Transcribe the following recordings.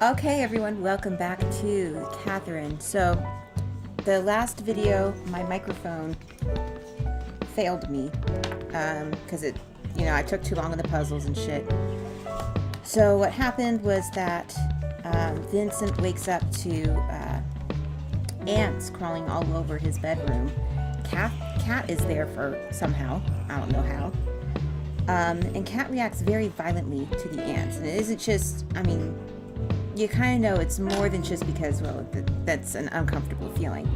Okay, everyone, welcome back to Katherine. So, the last video, my microphone failed me because I took too long on the puzzles and shit. So, what happened was that Vincent wakes up to ants crawling all over his bedroom. Cat is there for somehow, I don't know how. And Cat reacts very violently to the ants. And it isn't just, you kind of know it's more than just because, well, that's an uncomfortable feeling.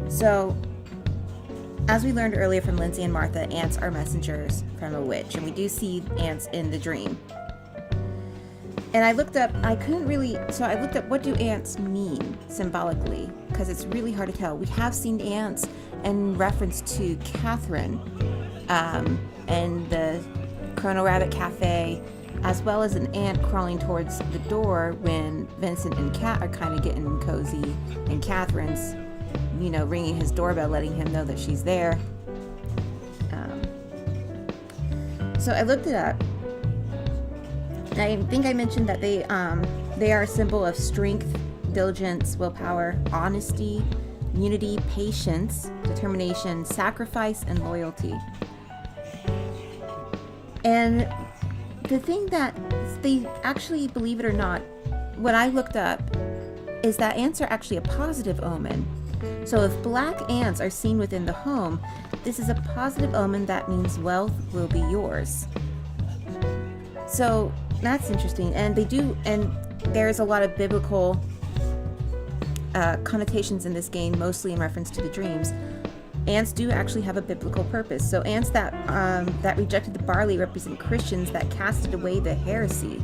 So, as we learned earlier from Lindsay and Martha, ants are messengers from a witch, and we do see ants in the dream. And I looked up, what do ants mean symbolically? Because it's really hard to tell. We have seen ants in reference to Katherine and the Chrono Rabbit Cafe, as well as an ant crawling towards the door when Vincent and Kat are kind of getting cozy, and Catherine's, ringing his doorbell, letting him know that she's there. So I looked it up. I think I mentioned that they are a symbol of strength, diligence, willpower, honesty, unity, patience, determination, sacrifice, and loyalty. And the thing that they actually, believe it or not, what I looked up is that ants are actually a positive omen. So if black ants are seen within the home, this is a positive omen that means wealth will be yours. So that's interesting. And there's a lot of biblical connotations in this game, mostly in reference to the dreams. Ants do actually have a biblical purpose. So ants that rejected the barley represent Christians that casted away the heresy.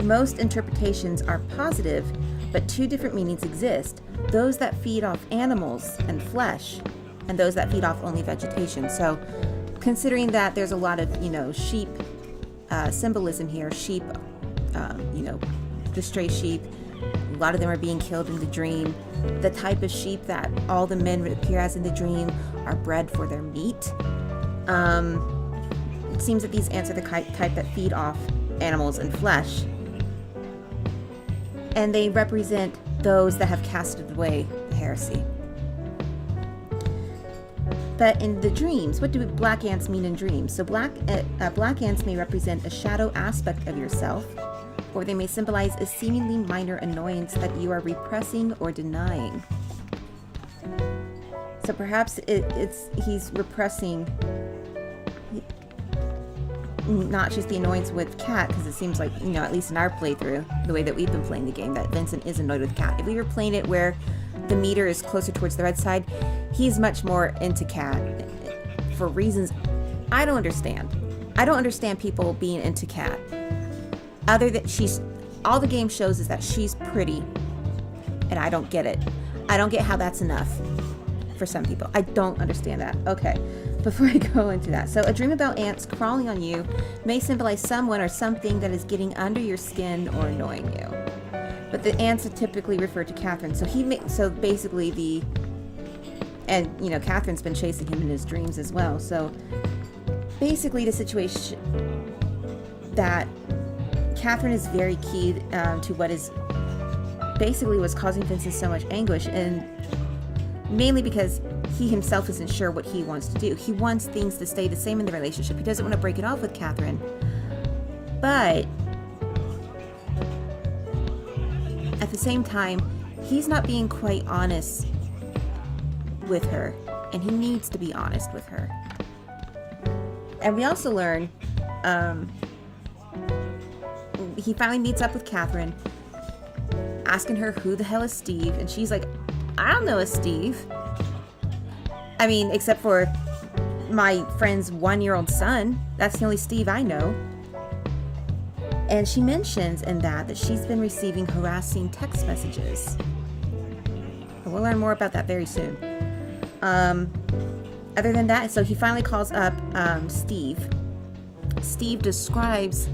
Most interpretations are positive, but two different meanings exist. Those that feed off animals and flesh, and those that feed off only vegetation. So considering that there's a lot of, sheep symbolism here, sheep, the stray sheep, a lot of them are being killed in the dream. The type of sheep that all the men would appear as in the dream are bred for their meat. It seems that these ants are the type that feed off animals and flesh. And they represent those that have casted away the heresy. But in the dreams, what do black ants mean in dreams? So black ants may represent a shadow aspect of yourself, or they may symbolize a seemingly minor annoyance that you are repressing or denying. So perhaps he's repressing not just the annoyance with Kat, because it seems like, at least in our playthrough, the way that we've been playing the game, that Vincent is annoyed with Kat. If we were playing it where the meter is closer towards the red side, he's much more into Kat for reasons I don't understand. I don't understand people being into Kat. Other than all the game shows is that she's pretty, and I don't get it. I don't get how that's enough for some people. I don't understand that. Okay, before I go into that. So a dream about ants crawling on you may symbolize someone or something that is getting under your skin or annoying you. But the ants are typically referred to Katherine. So basically Katherine's been chasing him in his dreams as well. So basically the situation that Katherine is very key to what is basically what's causing Vincent so much anguish, and mainly because he himself isn't sure what he wants to do. He wants things to stay the same in the relationship. He doesn't want to break it off with Katherine. But at the same time, he's not being quite honest with her, and he needs to be honest with her. And we also learn he finally meets up with Katherine, asking her who the hell is Steve, and she's like, I don't know a Steve. Except for my friend's 1-year-old son. That's the only Steve I know. And she mentions in that she's been receiving harassing text messages. And we'll learn more about that very soon. Other than that, so he finally calls up Steve. Steve describes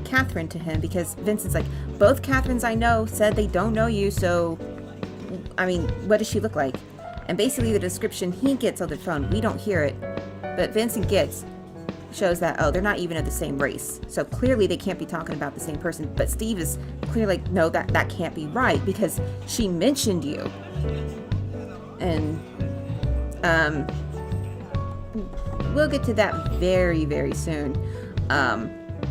Katherine to him because Vincent's like, both Katherines I know said they don't know you, so what does she look like? And basically the description he gets on the phone, we don't hear it, but Vincent gets, shows that, oh, they're not even of the same race. So clearly they can't be talking about the same person. But Steve is clearly like, no, that can't be right because she mentioned you. And we'll get to that very, very soon.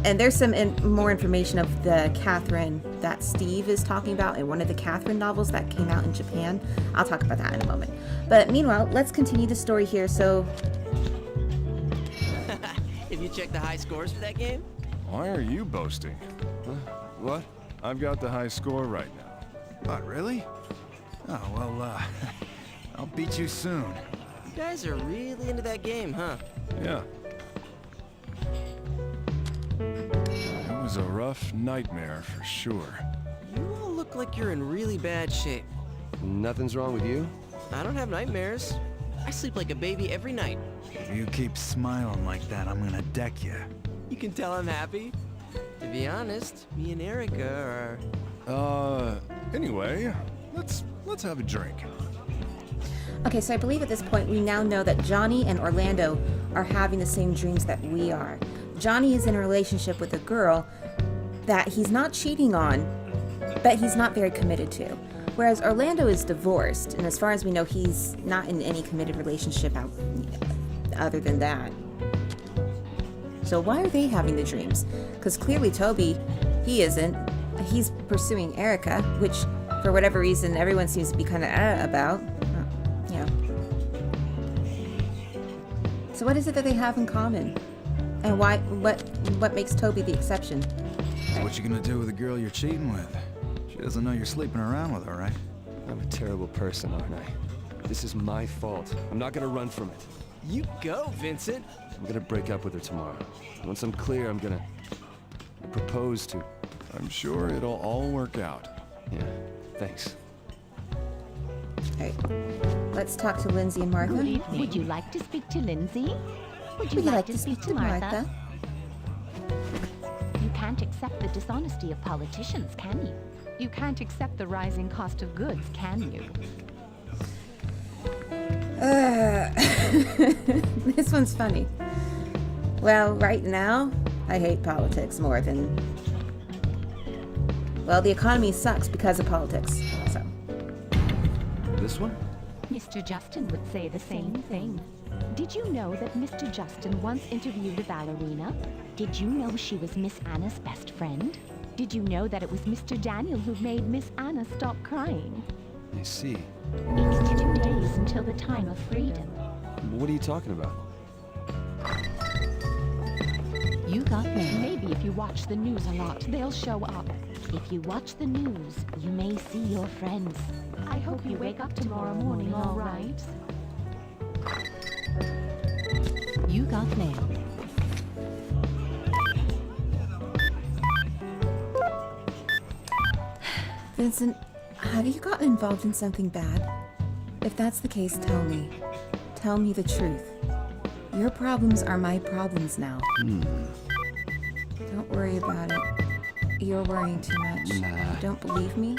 And there's some more information of the Katherine that Steve is talking about in one of the Katherine novels that came out in Japan. I'll talk about that in a moment. But meanwhile, let's continue the story here. So, have you checked the high scores for that game? Why are you boasting? What? I've got the high score right now. What, really? Oh, well, I'll beat you soon. You guys are really into that game, huh? Yeah. It was a rough nightmare for sure. You all look like you're in really bad shape. Nothing's wrong with you? I don't have nightmares. I sleep like a baby every night. If you keep smiling like that, I'm gonna deck you. You can tell I'm happy. To be honest, me and Erica are... Anyway, let's have a drink. okay, so I believe at this point we now know that Johnny and Orlando are having the same dreams that we are. Johnny is in a relationship with a girl that he's not cheating on, but he's not very committed to. Whereas Orlando is divorced, and as far as we know, he's not in any committed relationship other than that. So why are they having the dreams? Because clearly Toby, he isn't. He's pursuing Erica, which for whatever reason everyone seems to be kind of about. Yeah. So what is it that they have in common? And why? What makes Toby the exception? What you gonna do with a girl you're cheating with? She doesn't know you're sleeping around with her, right? I'm a terrible person, aren't I? This is my fault. I'm not gonna run from it. You go, Vincent! I'm gonna break up with her tomorrow. Once I'm clear, I'm gonna propose to... I'm sure it'll all work out. Yeah, thanks. Alright, let's talk to Lindsay and Martha. Good evening. Would you like to speak to Lindsay? Would you Would you like to speak to Martha? You can't accept the dishonesty of politicians, can you? You can't accept the rising cost of goods, can you? This one's funny. Well, right now, I hate politics more than... Well, the economy sucks because of politics, so... This one? Mr. Justin would say the same thing. Did you know that Mr. Justin once interviewed a ballerina? Did you know she was Miss Anna's best friend? Did you know that it was Mr. Daniel who made Miss Anna stop crying? I see. It's 2 days until the time of freedom. What are you talking about? You got mail. Maybe if you watch the news a lot, they'll show up. If you watch the news, you may see your friends. I hope you wake up tomorrow morning all right. You got mail. Vincent, have you gotten involved in something bad? If that's the case, tell me. Tell me the truth. Your problems are my problems now. Don't worry about it. You're worrying too much. Nah. You don't believe me?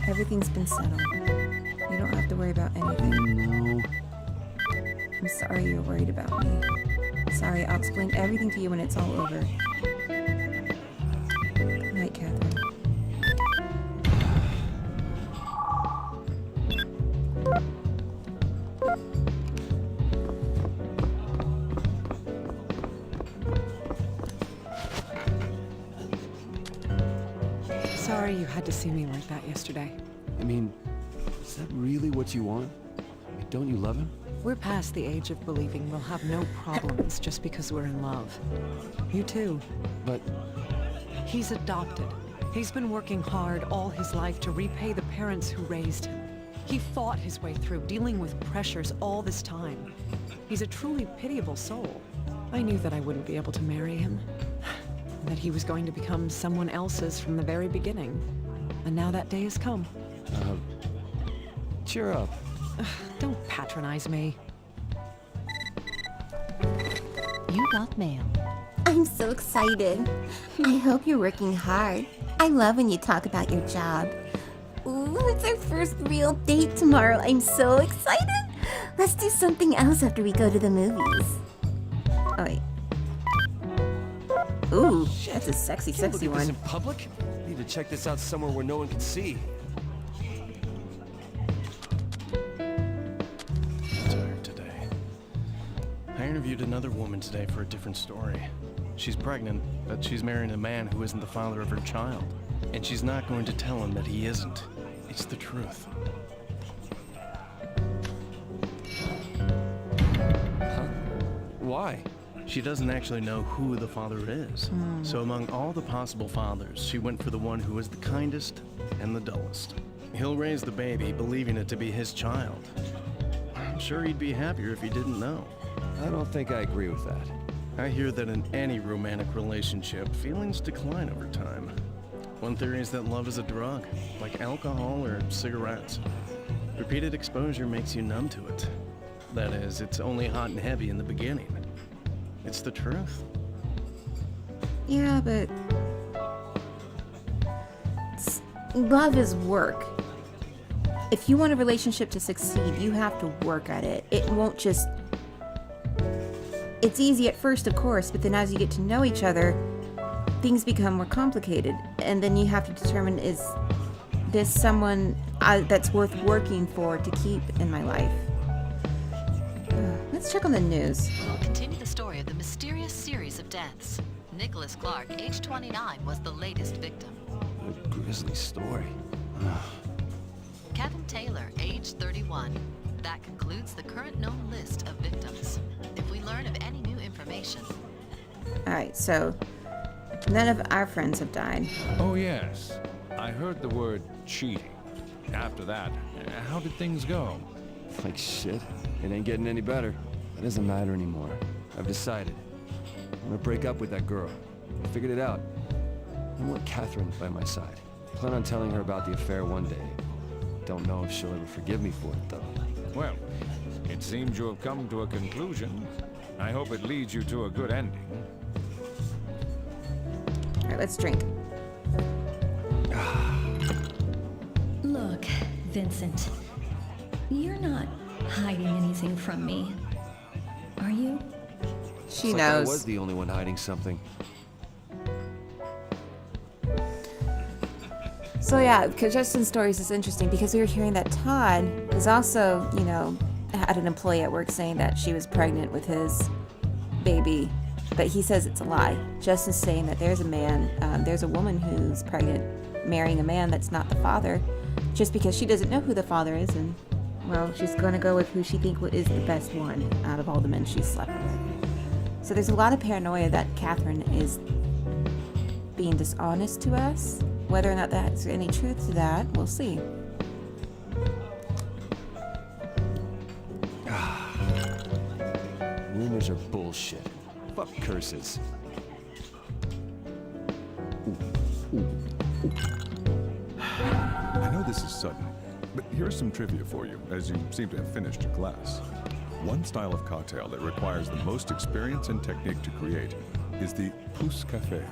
Everything's been settled. You don't have to worry about anything. No. I'm sorry you're worried about me. Sorry, I'll explain everything to you when it's all over. Good night, Katherine. Sorry you had to see me like that yesterday. I mean, is that really what you want? I mean, don't you love him? We're past the age of believing we'll have no problems just because we're in love. You too. But He's adopted. He's been working hard all his life to repay the parents who raised him. He fought his way through, dealing with pressures all this time. He's a truly pitiable soul. I knew that I wouldn't be able to marry him. That he was going to become someone else's from the very beginning. And now that day has come. cheer up. Don't patronize me. You got mail. I'm so excited. I hope you're working hard. I love when you talk about your job. Ooh, it's our first real date tomorrow. I'm so excited. Let's do something else after we go to the movies. Oh, wait. Ooh, Shit. that's a sexy, Can't sexy look at this one. in public. Need to check this out somewhere where no one can see. I'm tired today. I interviewed another woman today for a different story. She's pregnant, but she's marrying a man who isn't the father of her child. And she's not going to tell him that he isn't. It's the truth. Huh? Why? She doesn't actually know who the father is. So among all the possible fathers, she went for the one who is the kindest and the dullest. He'll raise the baby, believing it to be his child. I'm sure he'd be happier if he didn't know. I don't think I agree with that. I hear that in any romantic relationship, feelings decline over time. One theory is that love is a drug, like alcohol or cigarettes. Repeated exposure makes you numb to it. That is, it's only hot and heavy in the beginning. It's the truth. Yeah, but love is work. If you want a relationship to succeed, you have to work at it. It won't just... It's easy at first, of course, but then as you get to know each other, things become more complicated. And then you have to determine, is this someone that's worth working for to keep in my life? Let's check on the news. We'll continue the story of the mysterious series of deaths. Nicholas Clark, age 29, was the latest victim. What a grisly story. Kevin Taylor, age 31. That concludes the current known list of victims. If we learn of any new information... Alright, so none of our friends have died. Oh, yes. I heard the word cheating. After that, how did things go? Like shit. It ain't getting any better. It doesn't matter anymore. I've decided. I'm gonna break up with that girl. I figured it out. I want Katherine by my side. Plan on telling her about the affair one day. Don't know if she'll ever forgive me for it, though. Well, it seems you have come to a conclusion. I hope it leads you to a good ending. Alright, let's drink. Look, Vincent, you're not hiding anything from me, are you? She It's like knows. I was the only one hiding something. So yeah, because Justin's stories is interesting because we were hearing that Todd is also, you know, had an employee at work saying that she was pregnant with his baby, but he says it's a lie. Justin's saying that there's a man, there's a woman who's pregnant, marrying a man that's not the father, just because she doesn't know who the father is, and well, she's going to go with who she thinks is the best one out of all the men she's slept with. So there's a lot of paranoia that Katherine is being dishonest to us. Whether or not there's any truth to that, we'll see. Rumors are bullshit. Fuck curses. I know this is sudden, but here's some trivia for you, as you seem to have finished your glass. One style of cocktail that requires the most experience and technique to create is the pousse café.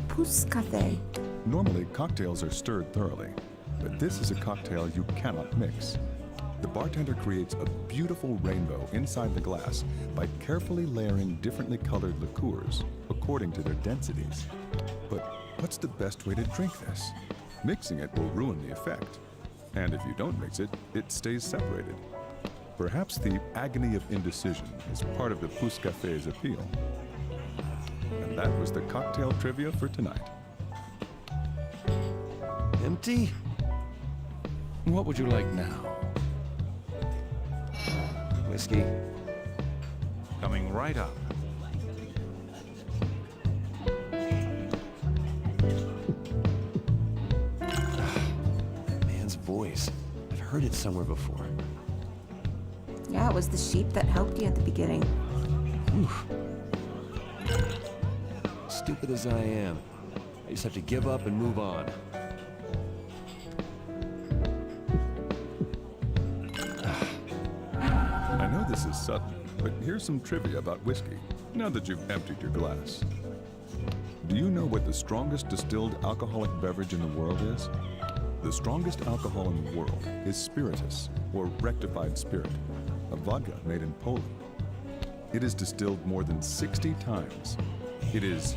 Pousse café. Normally, cocktails are stirred thoroughly, but this is a cocktail you cannot mix. The bartender creates a beautiful rainbow inside the glass by carefully layering differently colored liqueurs according to their densities. But what's the best way to drink this? Mixing it will ruin the effect. And if you don't mix it, it stays separated. Perhaps the agony of indecision is part of the pousse café's appeal. And that was the cocktail trivia for tonight. Empty? What would you like now? Whiskey. Coming right up. That man's voice. I've heard it somewhere before. Yeah, it was the sheep that helped you at the beginning. Oof. Stupid as I am, I just have to give up and move on. I know this is sudden, but here's some trivia about whiskey, now that you've emptied your glass. Do you know what the strongest distilled alcoholic beverage in the world is? The strongest alcohol in the world is spiritus, or rectified spirit, a vodka made in Poland. It is distilled more than 60 times. It is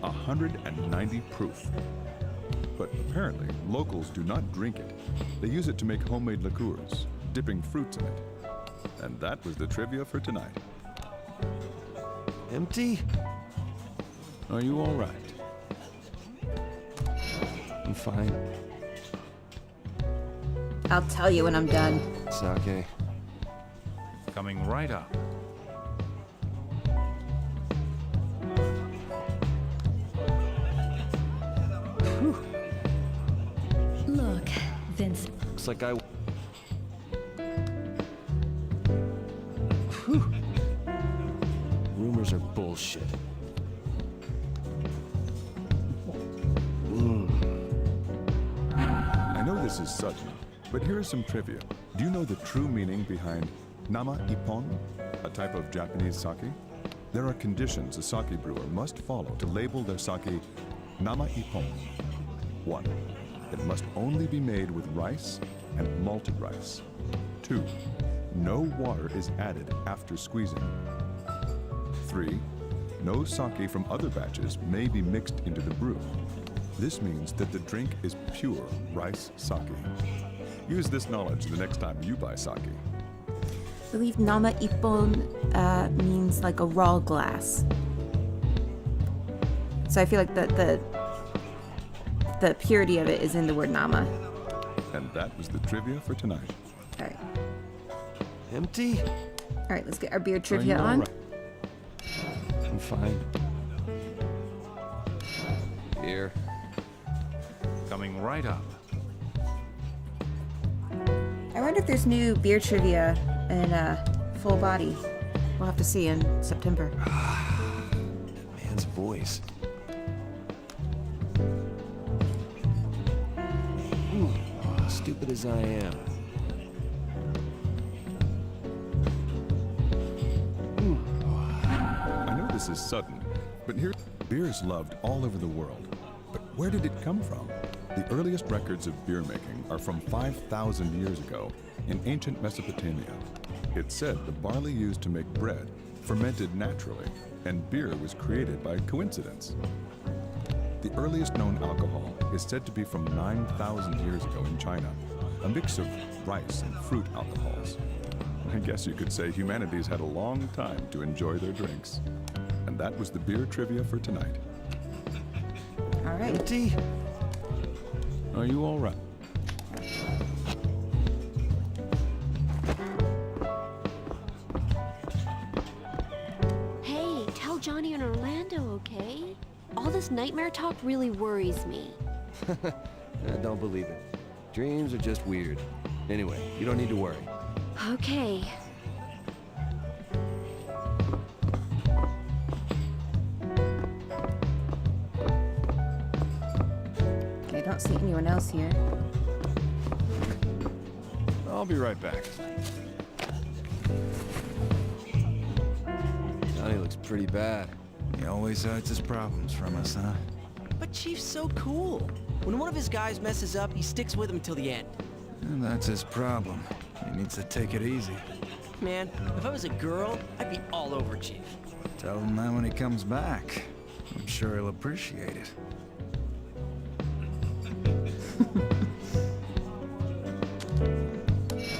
190 proof. But apparently, locals do not drink it. They use it to make homemade liqueurs, dipping fruits in it. And that was the trivia for tonight. Empty? Are you all right? I'm fine. I'll tell you when I'm done. Sake. Coming right up. Look, Vincent. Looks like I... Rumors are bullshit. I know this is sudden, but here is some trivia. Do you know the true meaning behind nama ippon, a type of Japanese sake? There are conditions a sake brewer must follow to label their sake nama ippon. 1. It must only be made with rice and malted rice. 2. No water is added after squeezing. 3. No sake from other batches may be mixed into the brew. This means that the drink is pure rice sake. Use this knowledge the next time you buy sake. I believe nama ippon means like a raw glass. So I feel like the purity of it is in the word nama. And that was the trivia for tonight. All right. Empty? All right, let's get our beer Are trivia you all on. right? I'm fine. Here. Coming right up. I wonder if there's new beer trivia in Full Body. We'll have to see in September. Man's voice. Stupid as I am. I know this is sudden, but here, beer is loved all over the world. But where did it come from? The earliest records of beer making are from 5,000 years ago in ancient Mesopotamia. It's said the barley used to make bread fermented naturally, and beer was created by coincidence. The earliest known alcohol is said to be from 9,000 years ago in China, a mix of rice and fruit alcohols. I guess you could say humanity's had a long time to enjoy their drinks. And that was the beer trivia for tonight. All right. Empty? Are you all right? Hey, tell Johnny and Orlando, okay? All this nightmare talk really worries me. I don't believe it. Dreams are just weird. Anyway, you don't need to worry. Okay. I don't see anyone else here. I'll be right back. Johnny looks pretty bad. He always hides his problems from us, huh? But Chief's so cool. When one of his guys messes up, he sticks with him till the end. And that's his problem. He needs to take it easy. Man, if I was a girl, I'd be all over Chief. Tell him that when he comes back. I'm sure he'll appreciate it.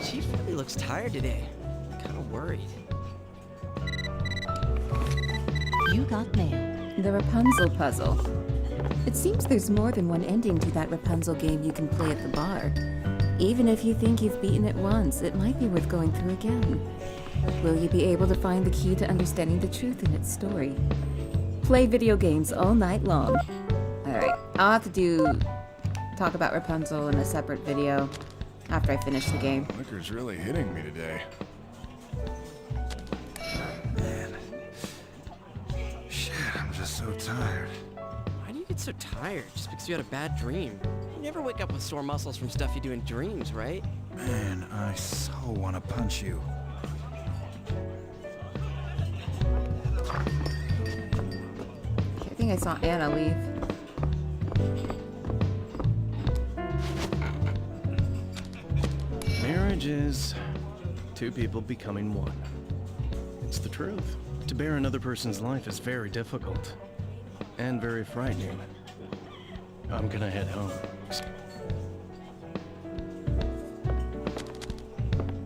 Chief really looks tired today. Kind of worried. You got mail. The Rapunzel puzzle. It seems there's more than one ending to that Rapunzel game you can play at the bar. Even if you think you've beaten it once, it might be worth going through again. Will you be able to find the key to understanding the truth in its story? Play video games all night long. Alright, I'll have to talk about Rapunzel in a separate video after I finish the game. Liquor's really hitting me today. Man. Shit, I'm just so tired. Why do you get so tired? Just because you had a bad dream? You never wake up with sore muscles from stuff you do in dreams, right? Man, I so want to punch you. I think I saw Anna leave. Marriage is two people becoming one. It's the truth. To bear another person's life is very difficult. And very frightening. I'm gonna head home.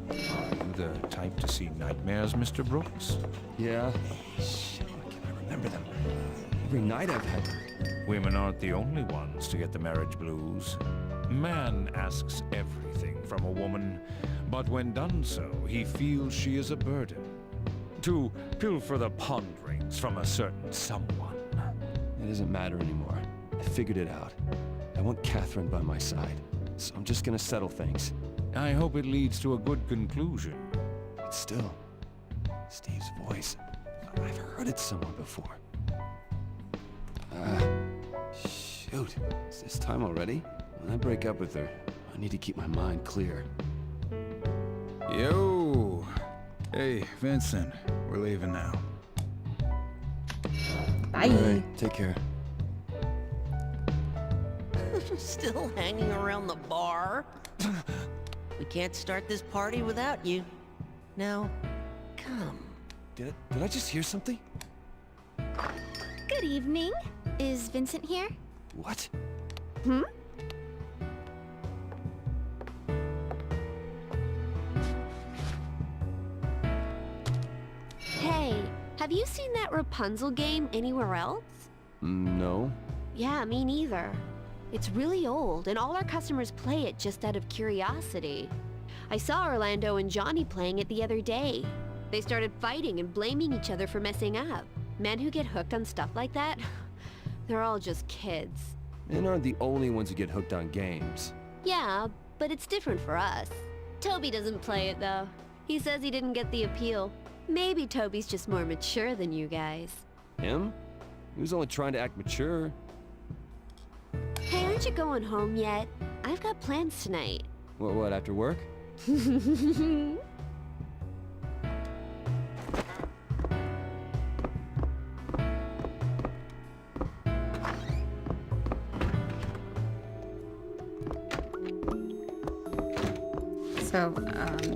Are you the type to see nightmares, Mr. Brooks? Yeah? Shit, why can't I remember them? Every night I've had them. Women aren't the only ones to get the marriage blues. Man asks everything from a woman, but when done so, he feels she is a burden. To pilfer the ponderings from a certain someone. It doesn't matter anymore. I figured it out. I want Katherine by my side, so I'm just gonna settle things. I hope it leads to a good conclusion. But still, Steve's voice. I've heard it somewhere before. Shoot. Is this time already? When I break up with her, I need to keep my mind clear. Yo! Hey, Vincent. We're leaving now. Bye. All right, take care. Still hanging around the bar? We can't start this party without you. Now, come. Did I just hear something? Good evening. Is Vincent here? What? Hmm? Hey, have you seen that Rapunzel game anywhere else? No. Yeah, me neither. It's really old, and all our customers play it just out of curiosity. I saw Orlando and Johnny playing it the other day. They started fighting and blaming each other for messing up. Men who get hooked on stuff like that, they're all just kids. Men aren't the only ones who get hooked on games. Yeah, but it's different for us. Toby doesn't play it, though. He says he didn't get the appeal. Maybe Toby's just more mature than you guys. Him? He was only trying to act mature. Hey, aren't you going home yet? I've got plans tonight. What, after work? So,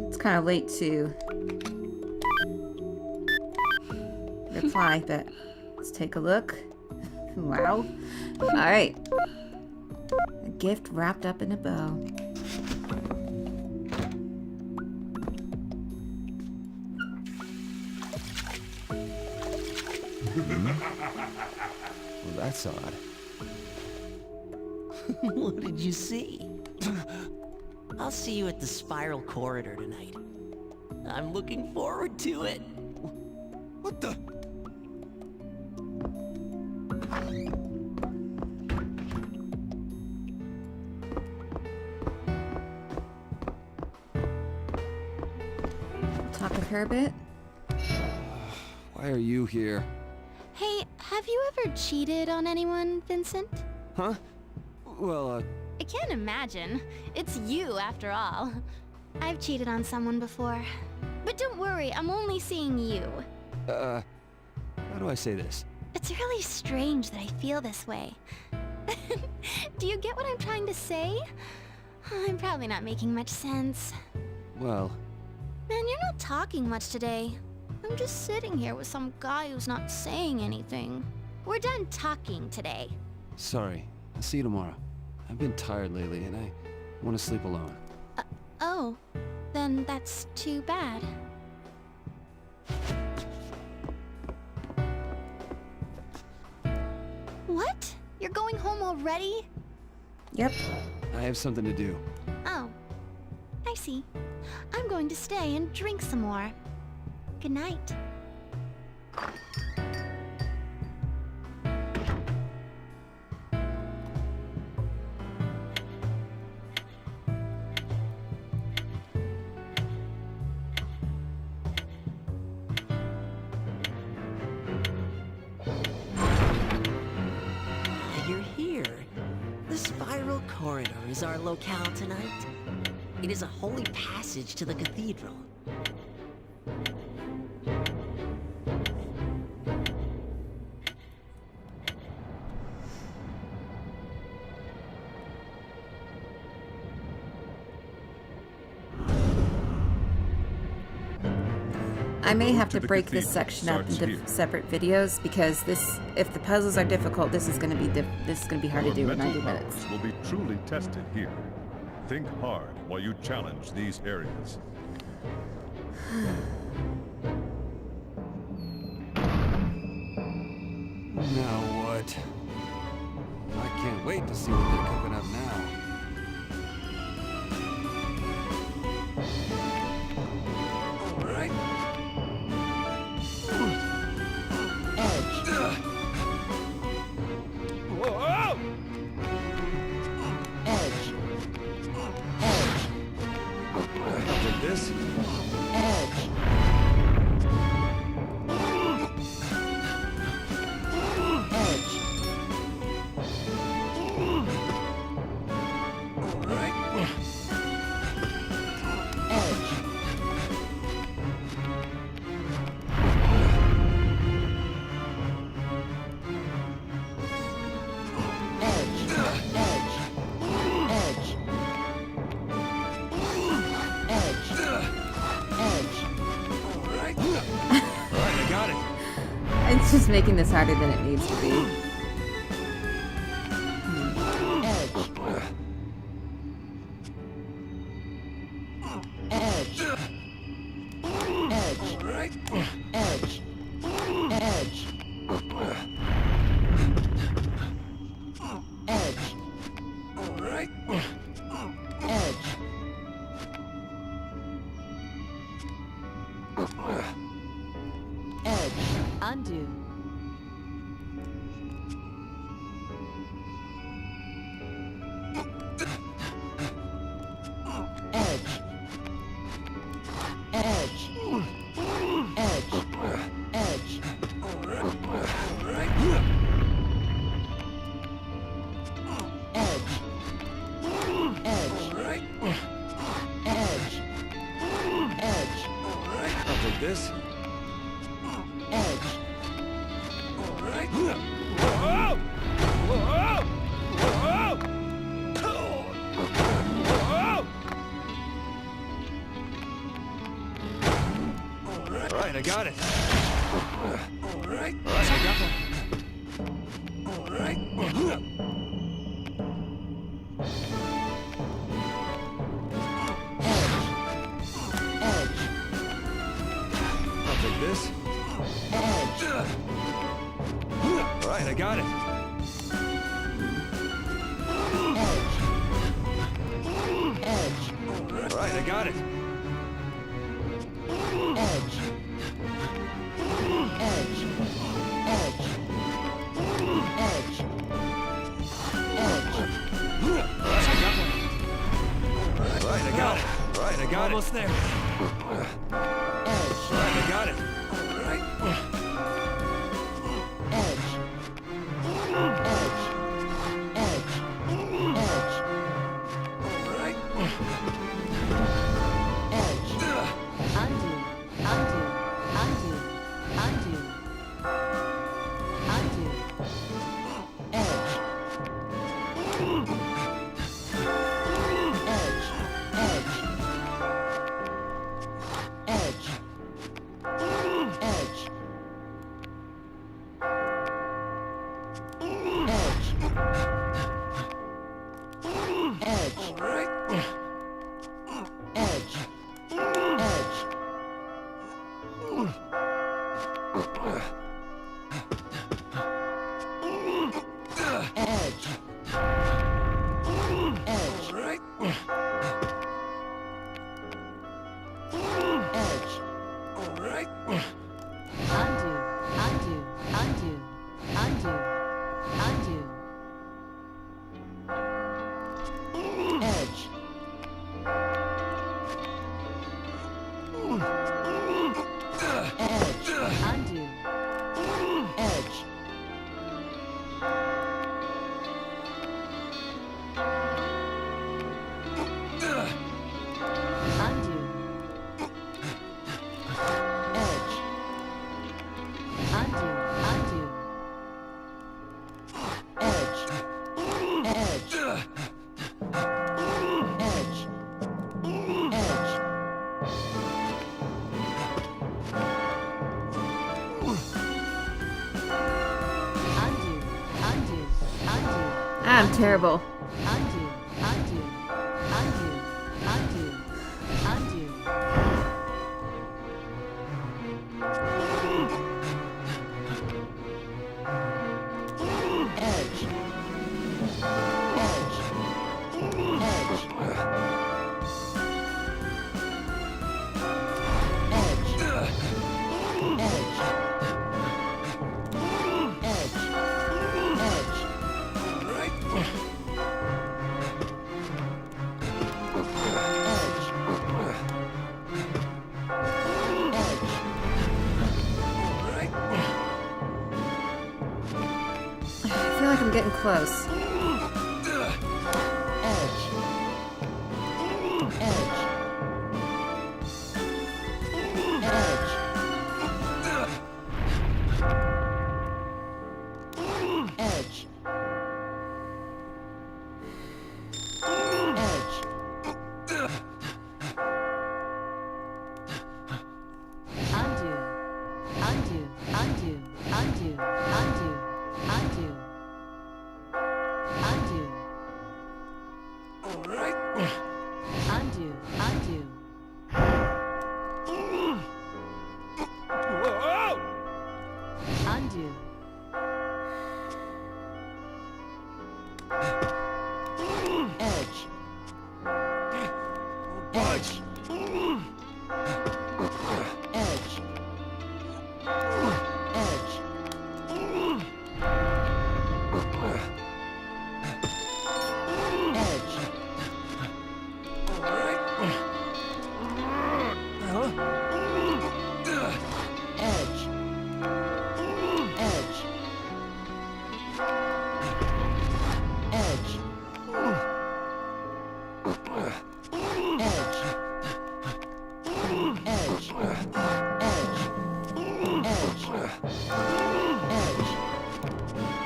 it's kind of late to reply, but let's take a look. Wow. All right. A gift wrapped up in a bow. Well, that's odd. What did you see? I'll see you at the Spiral Corridor tonight. I'm looking forward to it. What the? Talk with her a bit. Why are you here? Hey, have you ever cheated on anyone, Vincent? Huh? Well, I can't imagine. It's you, after all. I've cheated on someone before. But don't worry, I'm only seeing you. how do I say this? It's really strange that I feel this way. Do you get what I'm trying to say? I'm probably not making much sense. Well... Man, you're not talking much today. I'm just sitting here with some guy who's not saying anything. We're done talking today. Sorry. I'll see you tomorrow. I've been tired lately, and I want to sleep alone. Oh. Then that's too bad. What? You're going home already? Yep. I have something to do. Oh. I see. I'm going to stay and drink some more. Good night. You're here. The Spiral Corridor is our locale tonight. It is a holy passage to the cathedral. I may have to to the break this cathedral section up starts into here. separate videos because if the puzzles are difficult, this is going to be hard to do Your in mental 90 minutes. powers will be truly tested here. Think hard while you challenge these areas. Now what? I can't wait to see what they're cooking up now. All right. Whoa! I'll take this. It's just making this harder than it needs to be. Undo. I'll take this. Alright, I got it. Alright, I got one. Alright. I'll take this. Alright, I got it. Alright, I got it. Right, I got it. Right, I got it. Almost there. Right, I got it. Right. I'm terrible. Undo, undo, undo, undo, undo. Edge. Edge. Edge. I feel like I'm getting close.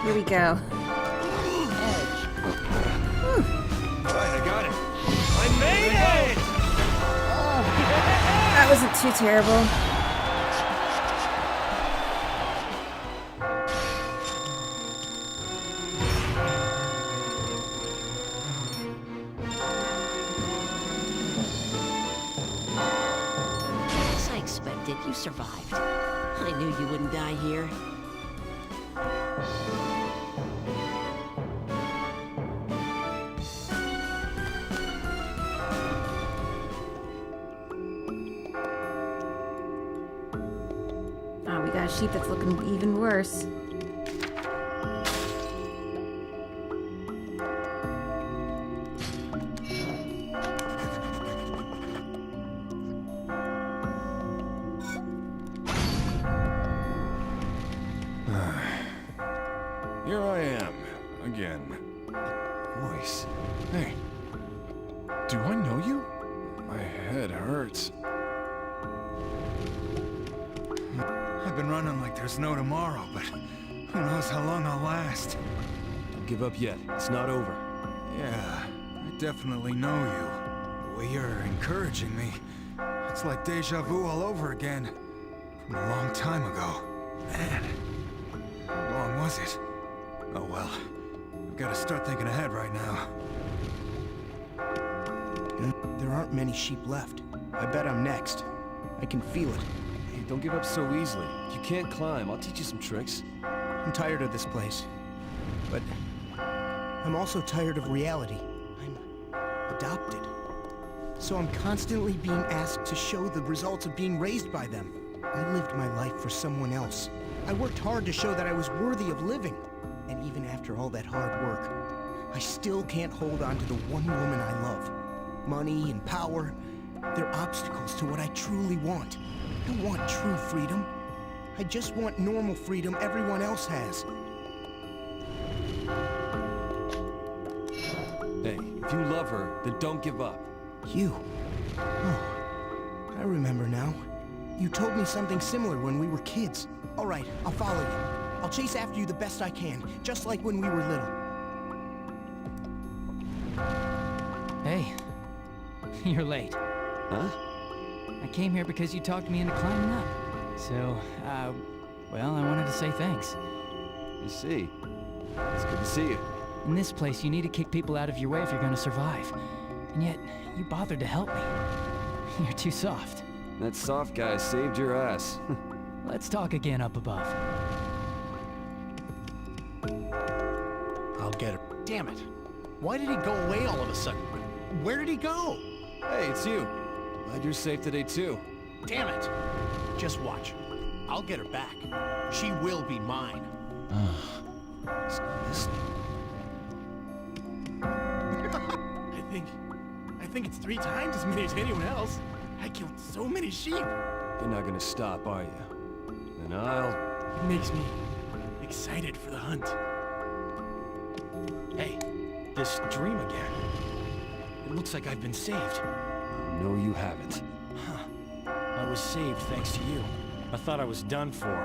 Here we go. Alright, I got it. I made it! That wasn't too terrible. As I expected, you survived. I knew you wouldn't die here. Oh, we got a sheep that's looking even worse. Here I am, again. Voice. Hey. Do I know you? My head hurts. I've been running like there's no tomorrow, but who knows how long I'll last. Don't give up yet. It's not over. Yeah, I definitely know you. The way you're encouraging me, it's like deja vu all over again. From a long time ago. Man, how long was it? Oh well, I've got to start thinking ahead right now. There aren't many sheep left. I bet I'm next. I can feel it. Hey, don't give up so easily. If you can't climb, I'll teach you some tricks. I'm tired of this place. But I'm also tired of reality. I'm adopted. So I'm constantly being asked to show the results of being raised by them. I lived my life for someone else. I worked hard to show that I was worthy of living. And even after all that hard work, I still can't hold on to the one woman I love. Money and power, they're obstacles to what I truly want. I don't want true freedom. I just want normal freedom everyone else has. Hey, if you love her, then don't give up. You? Oh, I remember now. You told me something similar when we were kids. All right, I'll follow you. I'll chase after you the best I can, just like when we were little. Hey, you're late. Huh? I came here because you talked me into climbing up. So, well, I wanted to say thanks. I see. It's good to see you. In this place, you need to kick people out of your way if you're gonna survive. And yet, you bothered to help me. You're too soft. That soft guy saved your ass. Let's talk again up above. I'll get her. Damn it. Why did he go away all of a sudden? Where did he go? Hey, it's you. Glad you're safe today, too. Damn it. Just watch. I'll get her back. She will be mine. I think it's 3 times as many as anyone else. I killed so many sheep. You're not gonna stop, are you? Then I'll... It makes me excited for the hunt. Hey, this dream again. It looks like I've been saved. No, you haven't. Huh. I was saved thanks to you. I thought I was done for.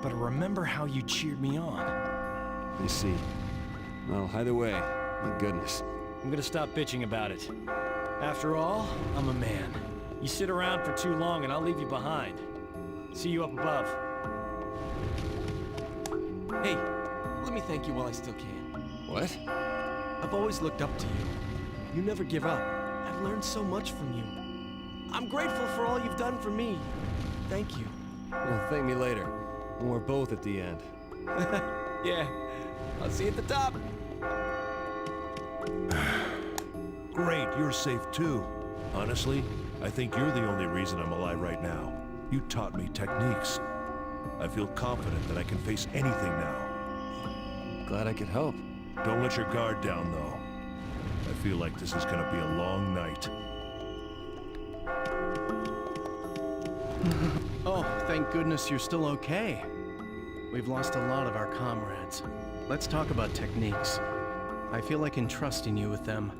But I remember how you cheered me on. I see. Well, either way, my goodness. I'm gonna stop bitching about it. After all, I'm a man. You sit around for too long and I'll leave you behind. See you up above. Hey, let me thank you while I still can. What? I've always looked up to you. You never give up. I've learned so much from you. I'm grateful for all you've done for me. Thank you. Well, thank me later. When we're both at the end. Yeah, I'll see you at the top. Great, you're safe too. Honestly, I think you're the only reason I'm alive right now. You taught me techniques. I feel confident that I can face anything now. Glad I could help. Don't let your guard down, though. I feel like this is gonna be a long night. Oh, thank goodness you're still okay. We've lost a lot of our comrades. Let's talk about techniques. I feel like entrusting you with them.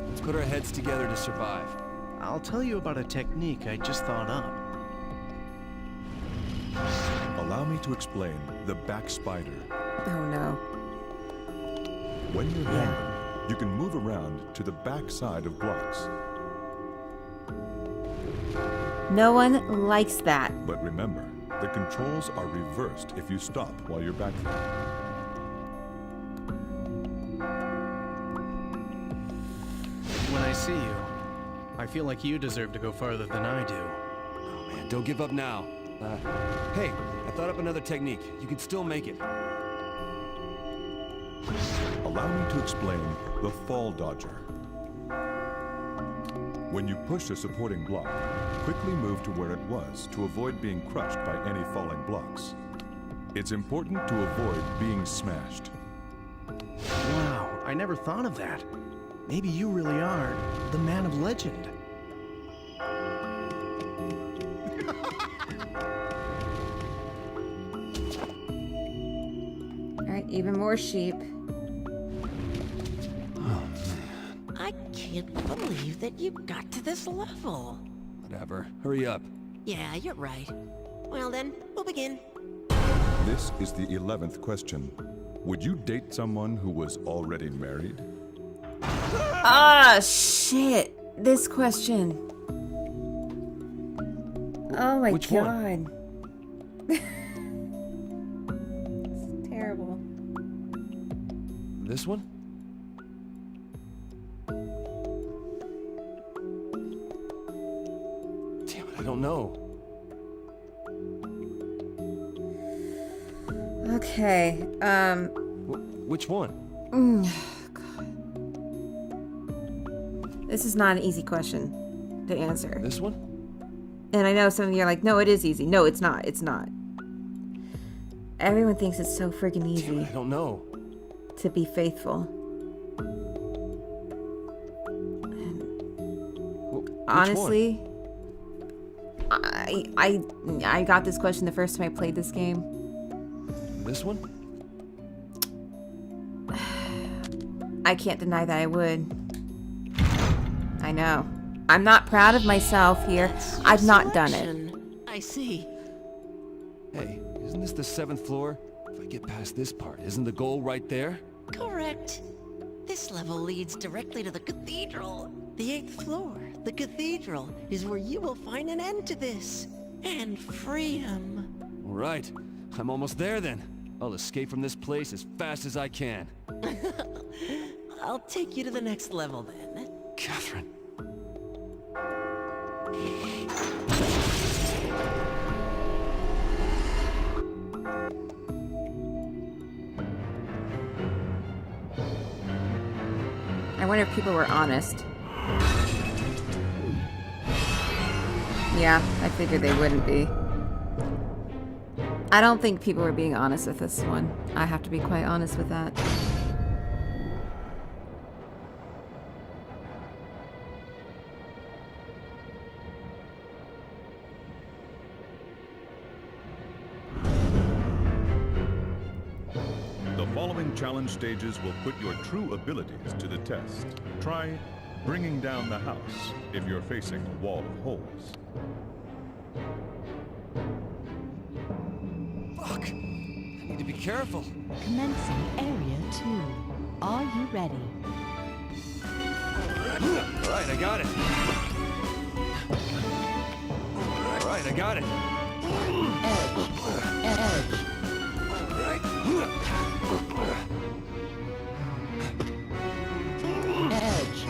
Let's put our heads together to survive. I'll tell you about a technique I just thought up. Allow me to explain the back spider. Oh no. When you're hanging, you can move around to the back side of blocks. No one likes that. But remember, the controls are reversed if you stop while you're back there. When I see you, I feel like you deserve to go farther than I do. Oh man, don't give up now. Hey, I thought up another technique. You can still make it. Allow me to explain the fall dodger. When you push a supporting block, quickly move to where it was to avoid being crushed by any falling blocks. It's important to avoid being smashed. Wow, I never thought of that. Maybe you really are the man of legend. Alright, even more sheep. I can't believe that you got to this level. Whatever. Hurry up. Yeah, you're right. Well then, we'll begin. This is the 11th question. Would you date someone who was already married? Ah, shit. This question. Oh my Which god. It's terrible. This one? Damn it, I don't know. Okay, Which one? this is not an easy question to answer. This one? And I know some of you are like, no, it is easy. No, it's not. It's not. Everyone thinks it's so freaking easy. Damn it, I don't know. To be faithful. Honestly, I got this question the first time I played this game. This one? I can't deny that I would. I know. I'm not proud of myself here. I've not done it. I see. Hey, isn't this the 7th floor? If I get past this part, isn't the goal right there? Correct. This level leads directly to the cathedral. The 8th floor, the cathedral, is where you will find an end to this. And freedom. All right. I'm almost there then. I'll escape from this place as fast as I can. I'll take you to the next level then. Katherine. I wonder if people were honest. Yeah, I figured they wouldn't be. I don't think people were being honest with this one. I have to be quite honest with that. The following challenge stages will put your true abilities to the test. Try bringing down the house if you're facing a wall of holes. Fuck! I need to be careful. Commencing Area 2. Are you ready? Alright, I got it. Alright, I got it. Edge. Alright. Edge.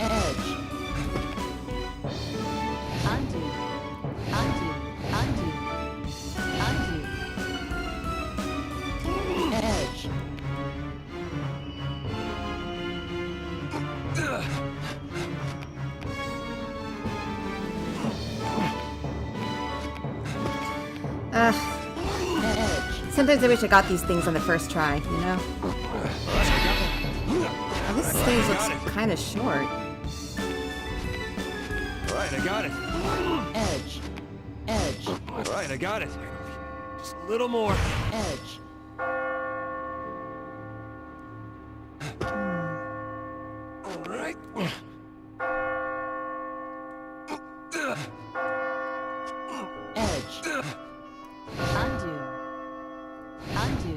Edge. Undo. Undo. Undo. Undo. Edge. Sometimes I wish I got these things on the first try, you know? Oh, this stage looks kind of short. Alright, I got it. Edge. Edge. Alright, I got it. Just a little more. Edge. Alright. Edge. Undo. Undo.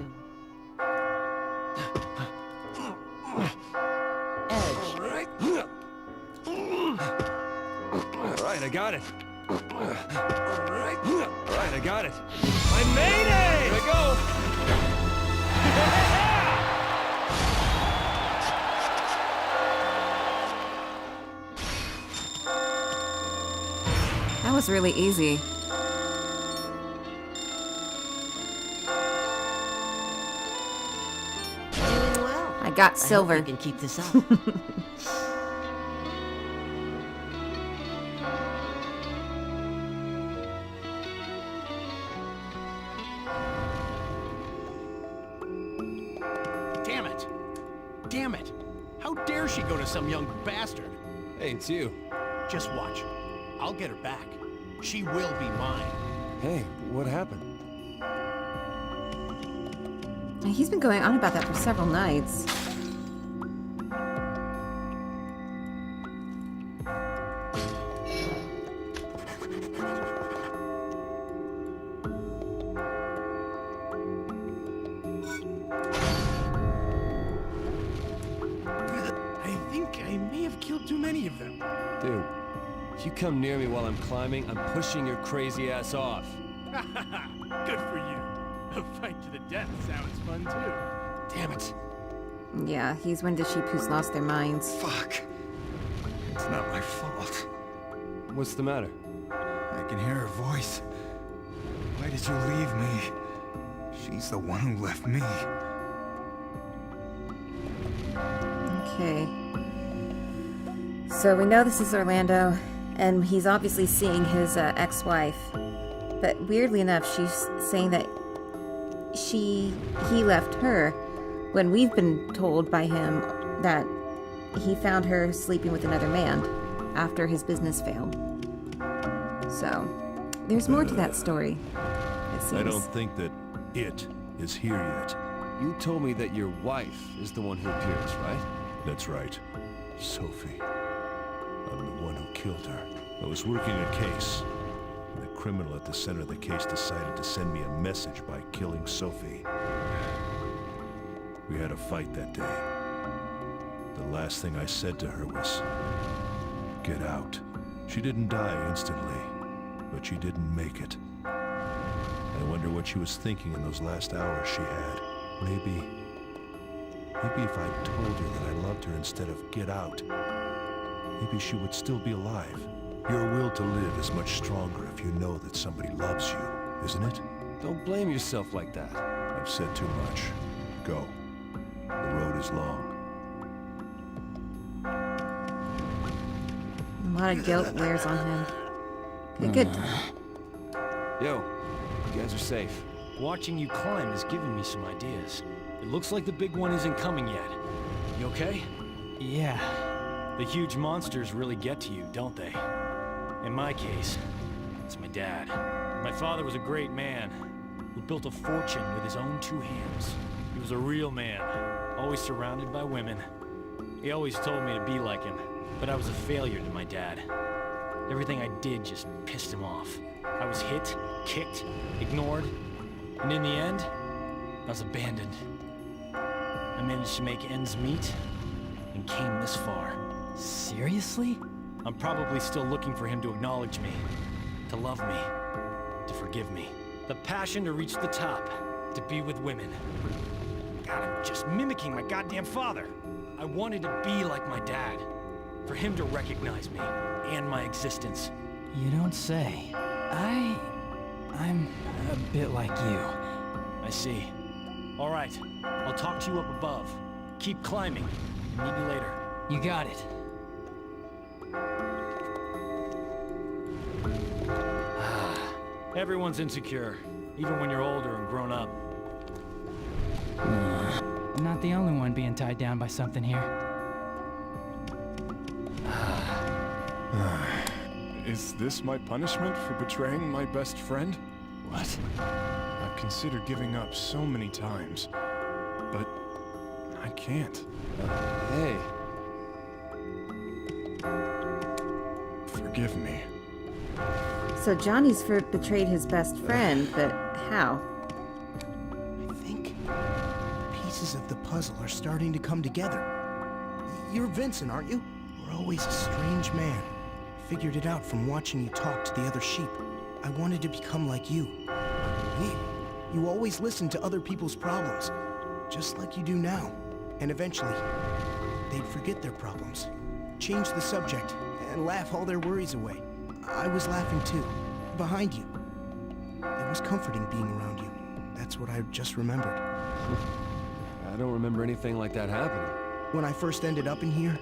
Edge. Alright. Alright, I got it. Alright. Alright, I got it. I made it! Here I go! That was really easy. Doing well. I got silver. I hope you can keep this up. Damn it! Damn it! How dare she go to some young bastard? Hey, it's you. Just watch. I'll get her back. She will be mine. Hey, what happened? He's been going on about that for several nights. I think I may have killed too many of them. Dude, if you come near me while I'm climbing, I'm pushing your crazy ass off. Good for you. A fight to the death sounds fun too. Damn it. Yeah, he's one of the sheep who's lost their minds. Fuck. It's not my fault. What's the matter? I can hear her voice. Why did you leave me? She's the one who left me. Okay. So we know this is Orlando, and he's obviously seeing his ex-wife. But weirdly enough, she's saying that he left her when we've been told by him that he found her sleeping with another man after his business failed. So there's more to that story, it seems. I don't think that it is here yet. You told me that your wife is the one who appears, right? That's right. Sophie. I'm the one who killed her. I was working a case. And the criminal at the center of the case decided to send me a message by killing Sophie. We had a fight that day. The last thing I said to her was, "Get out." She didn't die instantly, but she didn't make it. I wonder what she was thinking in those last hours she had. Maybe if I told her that I loved her instead of "get out," maybe she would still be alive. Your will to live is much stronger if you know that somebody loves you, isn't it? Don't blame yourself like that. I've said too much. Go. The road is long. A lot of guilt wears on him. Good. Yo, you guys are safe. Watching you climb is giving me some ideas. It looks like the big one isn't coming yet. You okay? Yeah. The huge monsters really get to you, don't they? In my case, it's my dad. My father was a great man who built a fortune with his own 2 hands. He was a real man, always surrounded by women. He always told me to be like him, but I was a failure to my dad. Everything I did just pissed him off. I was hit, kicked, ignored, and in the end, I was abandoned. I managed to make ends meet and came this far. Seriously? I'm probably still looking for him to acknowledge me, to love me, to forgive me. The passion to reach the top, to be with women. God, I'm just mimicking my goddamn father. I wanted to be like my dad, for him to recognize me and my existence. You don't say. I'm a bit like you. I see. All right, I'll talk to you up above. Keep climbing, and meet you later. You got it. Everyone's insecure, even when you're older and grown up. I'm not the only one being tied down by something here. Is this my punishment for betraying my best friend? What? I've considered giving up so many times, but I can't. Hey. Forgive me. So Johnny's betrayed his best friend, but how? I think pieces of the puzzle are starting to come together. You're Vincent, aren't you? You're always a strange man. I figured it out from watching you talk to the other sheep. I wanted to become like you. You always listen to other people's problems, just like you do now. And eventually, they'd forget their problems, change the subject, and laugh all their worries away. I was laughing too, behind you. It was comforting being around you. That's what I just remembered. I don't remember anything like that happening. When I first ended up in here,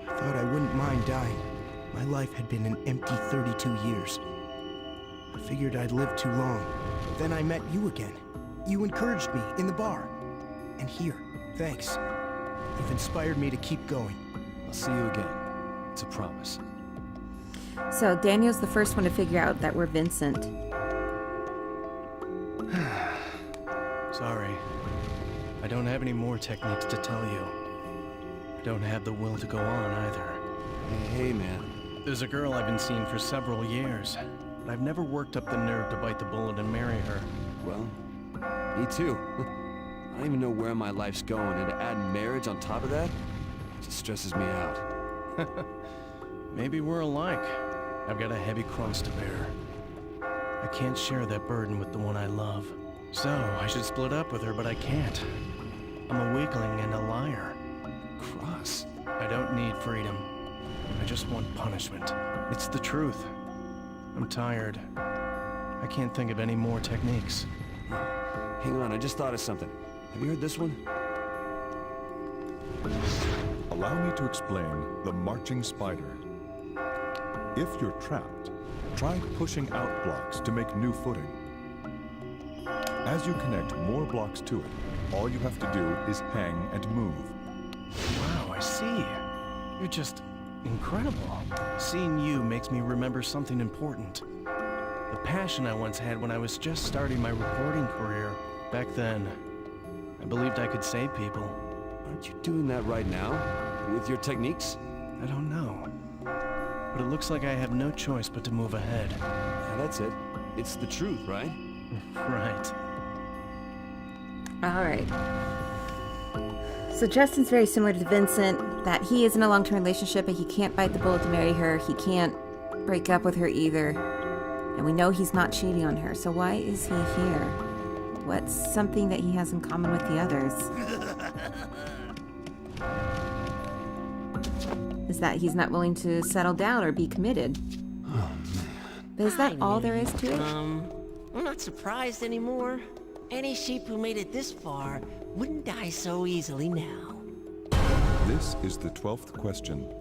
I thought I wouldn't mind dying. My life had been an empty 32 years. I figured I'd lived too long. Then I met you again. You encouraged me in the bar. And here, thanks. You've inspired me to keep going. I'll see you again. It's a promise. So Daniel's the first one to figure out that we're Vincent. Sorry. I don't have any more techniques to tell you. I don't have the will to go on either. Hey, man. There's a girl I've been seeing for several years, but I've never worked up the nerve to bite the bullet and marry her. Well, me too. I don't even know where my life's going, and to add marriage on top of that, just stresses me out. Maybe we're alike. I've got a heavy cross to bear. I can't share that burden with the one I love. So, I should split up with her, but I can't. I'm a weakling and a liar. Cross? I don't need freedom. I just want punishment. It's the truth. I'm tired. I can't think of any more techniques. Hang on, I just thought of something. Have you heard this one? Allow me to explain the marching spider. If you're trapped, try pushing out blocks to make new footing. As you connect more blocks to it, all you have to do is hang and move. Wow, I see. You're just incredible. Seeing you makes me remember something important. The passion I once had when I was just starting my reporting career. Back then, I believed I could save people. Aren't you doing that right now? With your techniques? I don't know. But it looks like I have no choice but to move ahead. Yeah, that's it. It's the truth, right? Right. All right. So Justin's very similar to Vincent, that he is in a long-term relationship, but he can't bite the bullet to marry her. He can't break up with her either. And we know he's not cheating on her, so why is he here? What's something that he has in common with the others? Is that he's not willing to settle down or be committed. Oh, But is that all there is to it? I'm not surprised anymore. Any sheep who made it this far wouldn't die so easily now. This is the 12th question.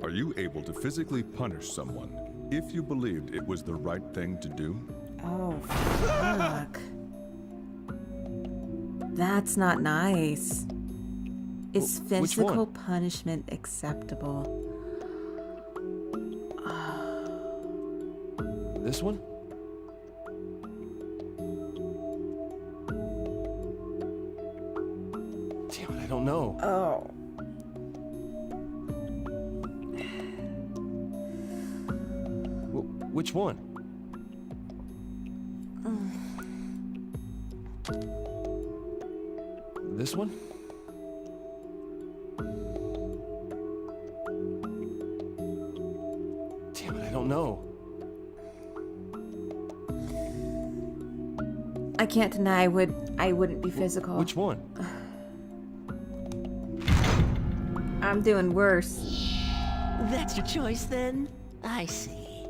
Are you able to physically punish someone if you believed it was the right thing to do? Oh, fuck. That's not nice. Is Which one? physical punishment acceptable? This one? Damn it, I don't know. Oh. Which one? This one? Damn it, I don't know. I can't deny I wouldn't be physical. Which one? I'm doing worse. That's your choice then? I see.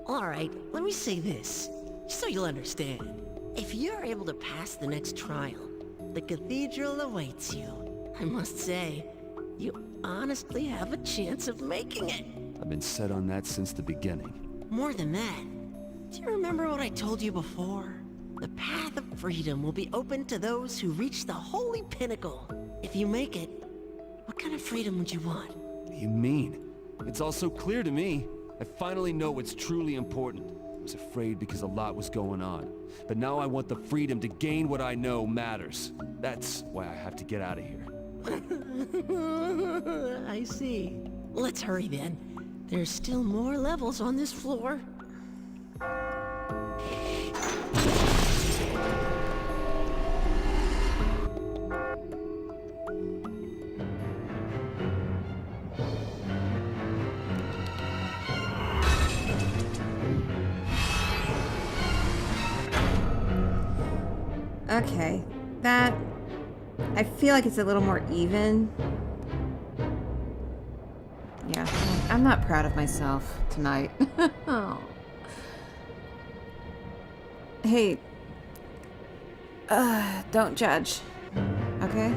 Alright, let me say this, just so you'll understand. If you're able to pass the next trial, the cathedral awaits you. I must say, you honestly have a chance of making it. I've been set on that since the beginning. More than that, do you remember what I told you before? The path of freedom will be open to those who reach the holy pinnacle. If you make it, what kind of freedom would you want? What do you mean? It's all so clear to me. I finally know what's truly important. I was afraid because a lot was going on. But now I want the freedom to gain what I know matters. That's why I have to get out of here. I see. Let's hurry then. There's still more levels on this floor. Okay, that... I feel like it's a little more even. Yeah, I'm not proud of myself tonight. Oh. Hey, don't judge, okay?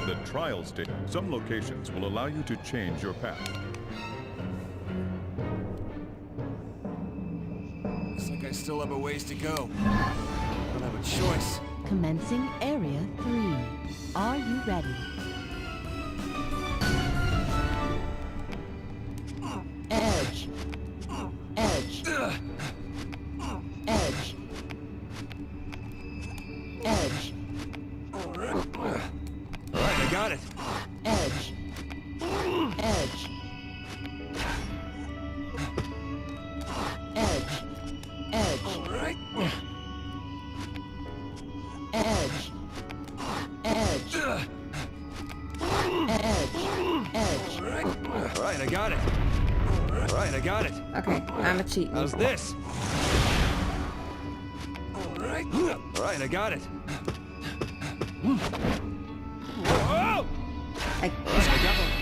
The trial state. Some locations will allow you to change your path. Looks like I still have a ways to go. I don't have a choice. Commencing Area 3. Are you ready? Edge. Edge. Edge. Edge. Alright, I got it. Edge. Edge. Edge. Edge. Alright. Edge. Edge. Edge. Edge. Alright, I got it. Alright, I got it. Okay, I'm a cheat. How's this? Alright. Alright, I got it. Whoa!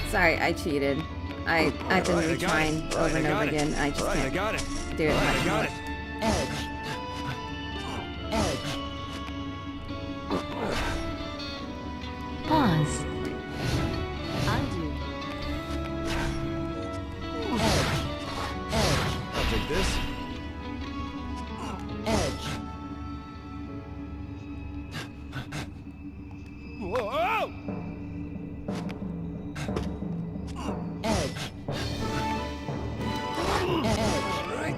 Sorry, I cheated. I've been retrying over and over again. I just can't do it much more. Edge. Edge. Pause. Undo. Edge. Edge. I'll take this. Edge. Whoa! Edge. Edge. Alright.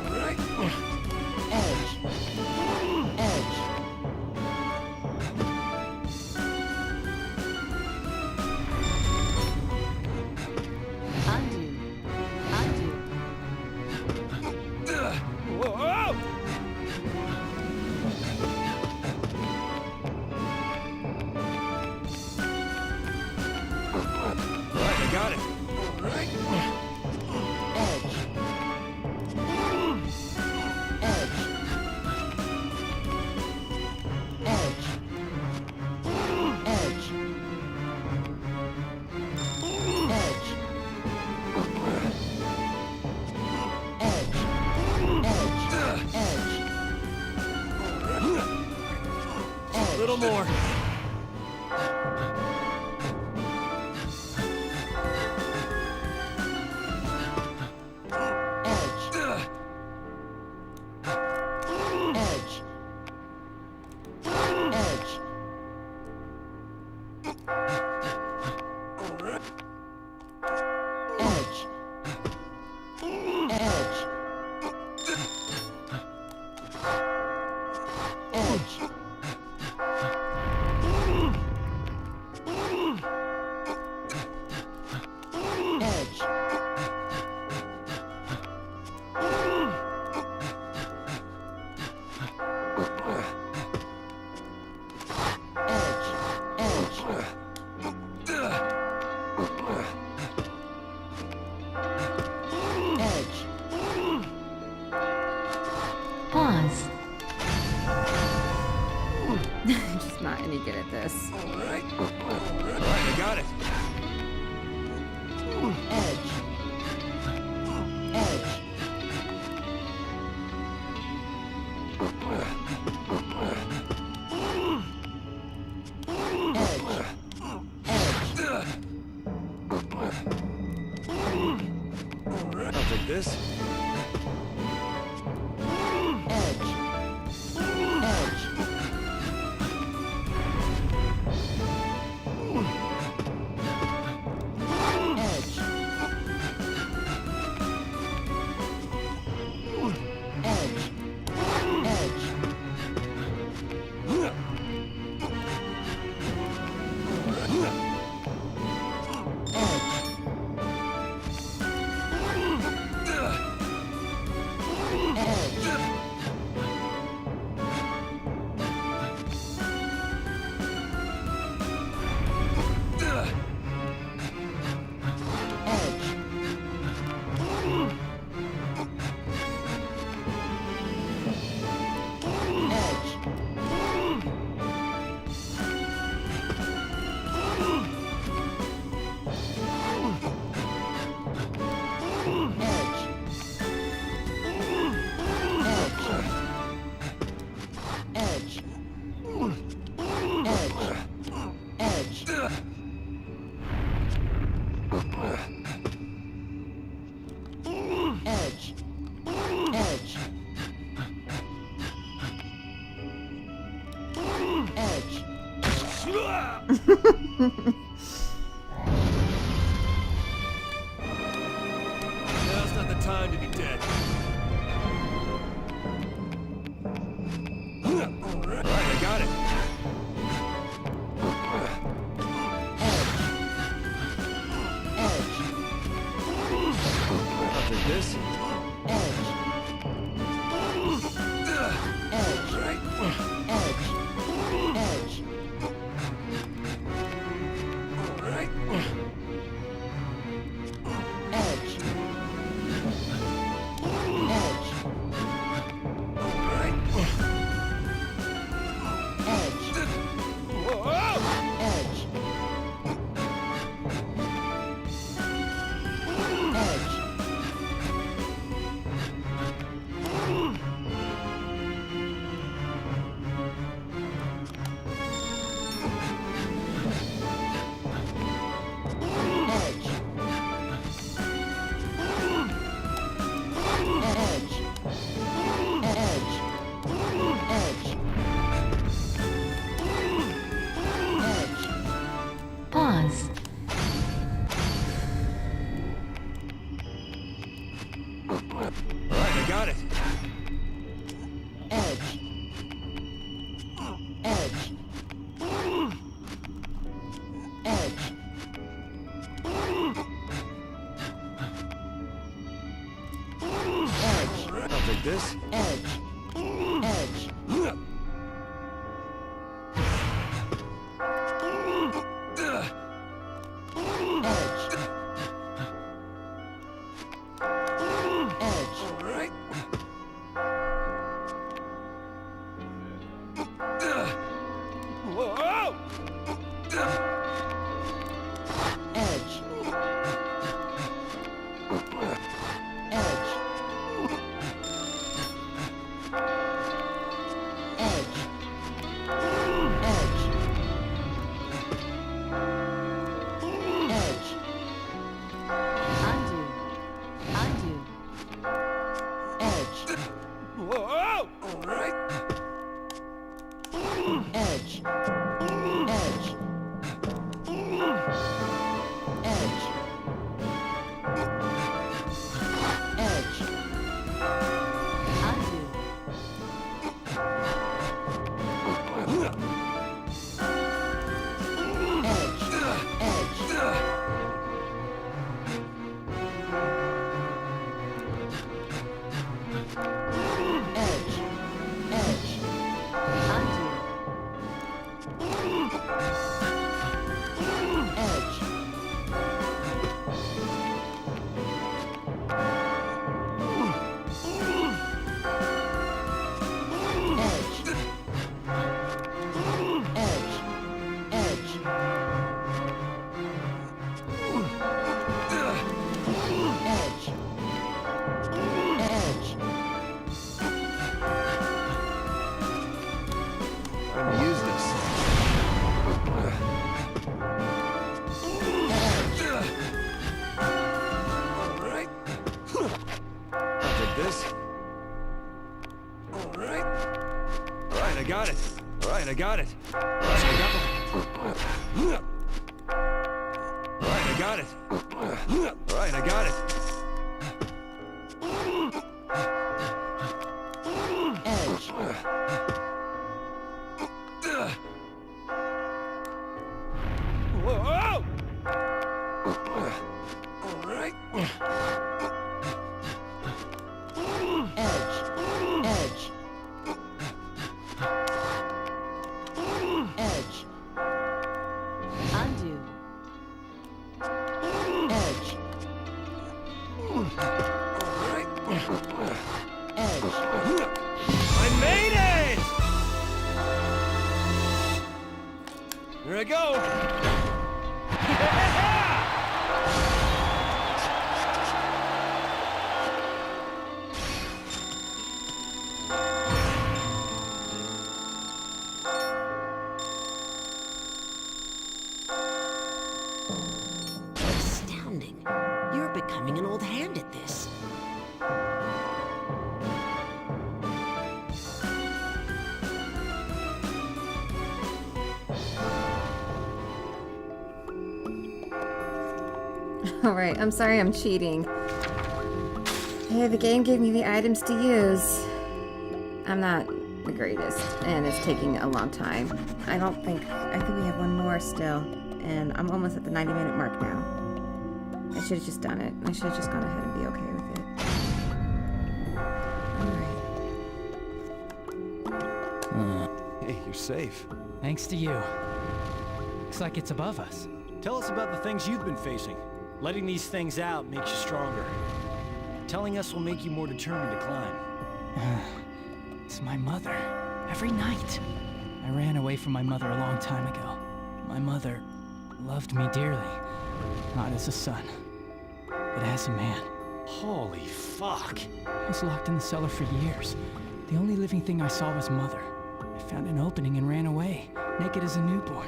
Alright. Edge. Edge. Undo. Undo. Whoa! got it. A little more. Pause. Just not any good at this. Alright, I got it. I'll take this. Now's not the time to be dead. Alright, I got it. I'll take this. Pause. Alright, I got it. I'll take this. got it. All right, I got it. All right, I got it. All right, I got it. Edge. Whoa! All right. Edge. Edge. Edge. Undo. Edge. Edge. I made it! Here I go. Astounding. You're becoming an old hand at this. Alright, I'm sorry I'm cheating. Hey, the game gave me the items to use. I'm not the greatest, and it's taking a long time. I think we have one more still, and I'm almost at the 90-minute mark now. I should have just done it. I should have just gone ahead and be okay with it. Alright. Hey, you're safe. Thanks to you. Looks like it's above us. Tell us about the things you've been facing. Letting these things out makes you stronger. Telling us will make you more determined to climb. It's my mother. Every night. I ran away from my mother a long time ago. My mother loved me dearly. Not as a son, but as a man. Holy fuck. I was locked in the cellar for years. The only living thing I saw was Mother. I found an opening and ran away, naked as a newborn.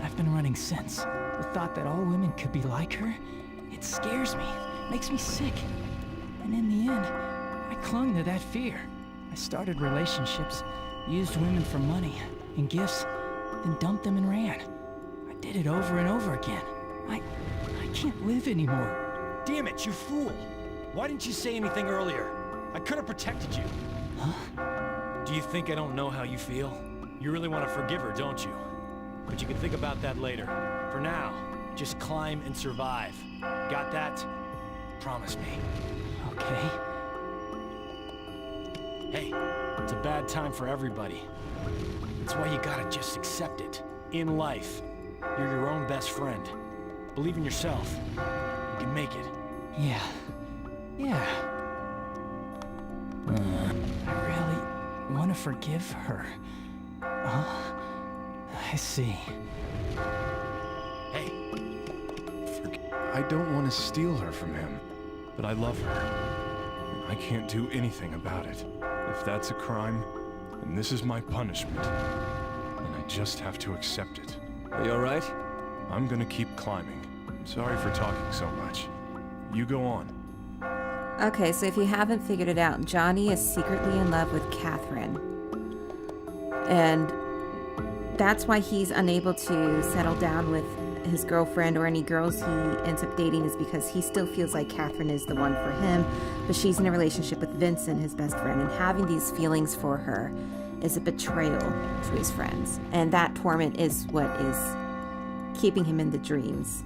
I've been running since. The thought that all women could be like her, it scares me, makes me sick. And in the end, I clung to that fear. I started relationships, used women for money and gifts, then dumped them and ran. I did it over and over again. I can't live anymore. Damn it, you fool! Why didn't you say anything earlier? I could have protected you. Huh? Do you think I don't know how you feel? You really want to forgive her, don't you? But you can think about that later. For now, just climb and survive. Got that? Promise me. Okay. Hey, it's a bad time for everybody. That's why you gotta just accept it. In life, you're your own best friend. Believe in yourself. You can make it. Yeah. I really want to forgive her. I see. Hey. I don't want to steal her from him, but I love her. I can't do anything about it. If that's a crime, then this is my punishment. And I just have to accept it. Are you alright? I'm gonna keep climbing. Sorry for talking so much. You go on. Okay, so if you haven't figured it out, Johnny is secretly in love with Katherine. And that's why he's unable to settle down with his girlfriend or any girls he ends up dating, is because he still feels like Katherine is the one for him, but she's in a relationship with Vincent, his best friend, and having these feelings for her is a betrayal to his friends. And that torment is what is keeping him in the dreams.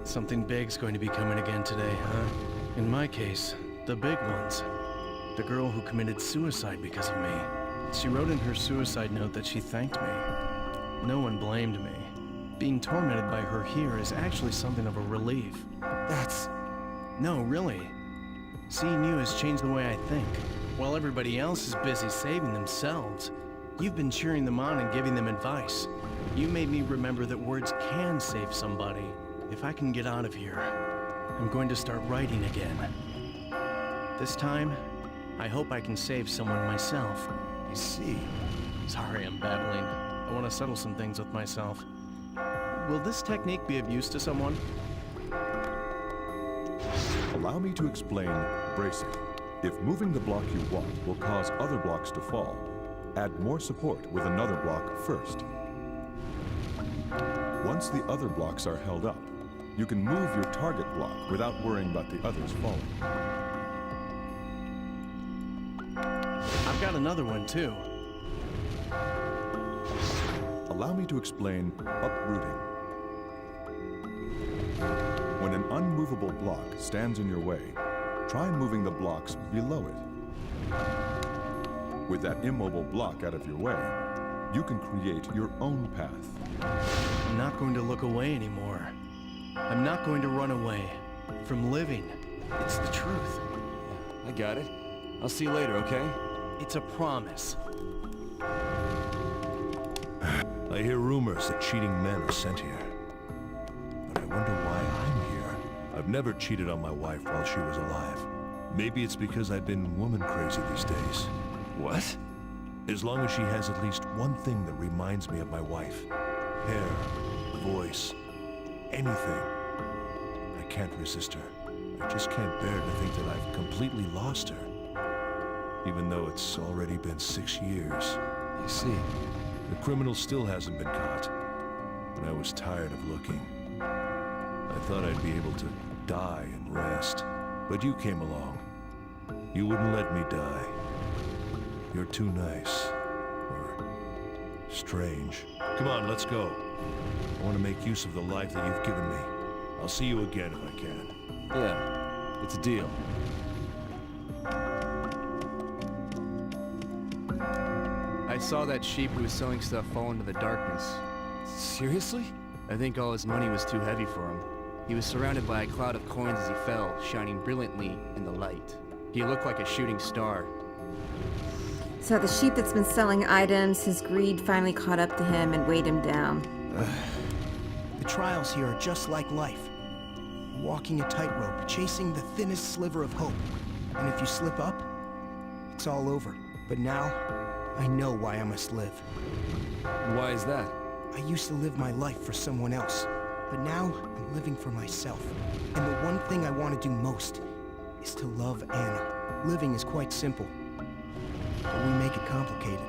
Something big's going to be coming again today, huh? In my case, the big ones. The girl who committed suicide because of me. She wrote in her suicide note that she thanked me. No one blamed me. Being tormented by her here is actually something of a relief. No, really. Seeing you has changed the way I think. While everybody else is busy saving themselves, you've been cheering them on and giving them advice. You made me remember that words can save somebody. If I can get out of here, I'm going to start writing again. This time, I hope I can save someone myself. I see. Sorry, I'm babbling. I want to settle some things with myself. Will this technique be of use to someone? Allow me to explain bracing. If moving the block you want will cause other blocks to fall, add more support with another block first. Once the other blocks are held up, you can move your target block without worrying about the others falling. I've got another one too. Allow me to explain uprooting. When an unmovable block stands in your way, try moving the blocks below it. With that immobile block out of your way, you can create your own path. I'm not going to look away anymore. I'm not going to run away from living. It's the truth. I got it. I'll see you later, okay? It's a promise. I hear rumors that cheating men are sent here. But I wonder why I'm here. I've never cheated on my wife while she was alive. Maybe it's because I've been woman crazy these days. What? As long as she has at least one thing that reminds me of my wife. Hair, voice, anything. I can't resist her. I just can't bear to think that I've completely lost her. Even though it's already been 6 years. You see, the criminal still hasn't been caught. And I was tired of looking. I thought I'd be able to die and rest. But you came along. You wouldn't let me die. You're too nice. Or strange. Come on, let's go. I want to make use of the life that you've given me. I'll see you again if I can. yeah, it's a deal. I saw that sheep who was selling stuff fall into the darkness. Seriously? I think all his money was too heavy for him. He was surrounded by a cloud of coins as he fell, shining brilliantly in the light. He looked like a shooting star. So the sheep that's been selling items, his greed finally caught up to him and weighed him down. The trials here are just like life. Walking a tightrope, chasing the thinnest sliver of hope. And if you slip up, it's all over. But now, I know why I must live. Why is that? I used to live my life for someone else, but now I'm living for myself. And the one thing I want to do most is to love Anna. Living is quite simple, but we make it complicated.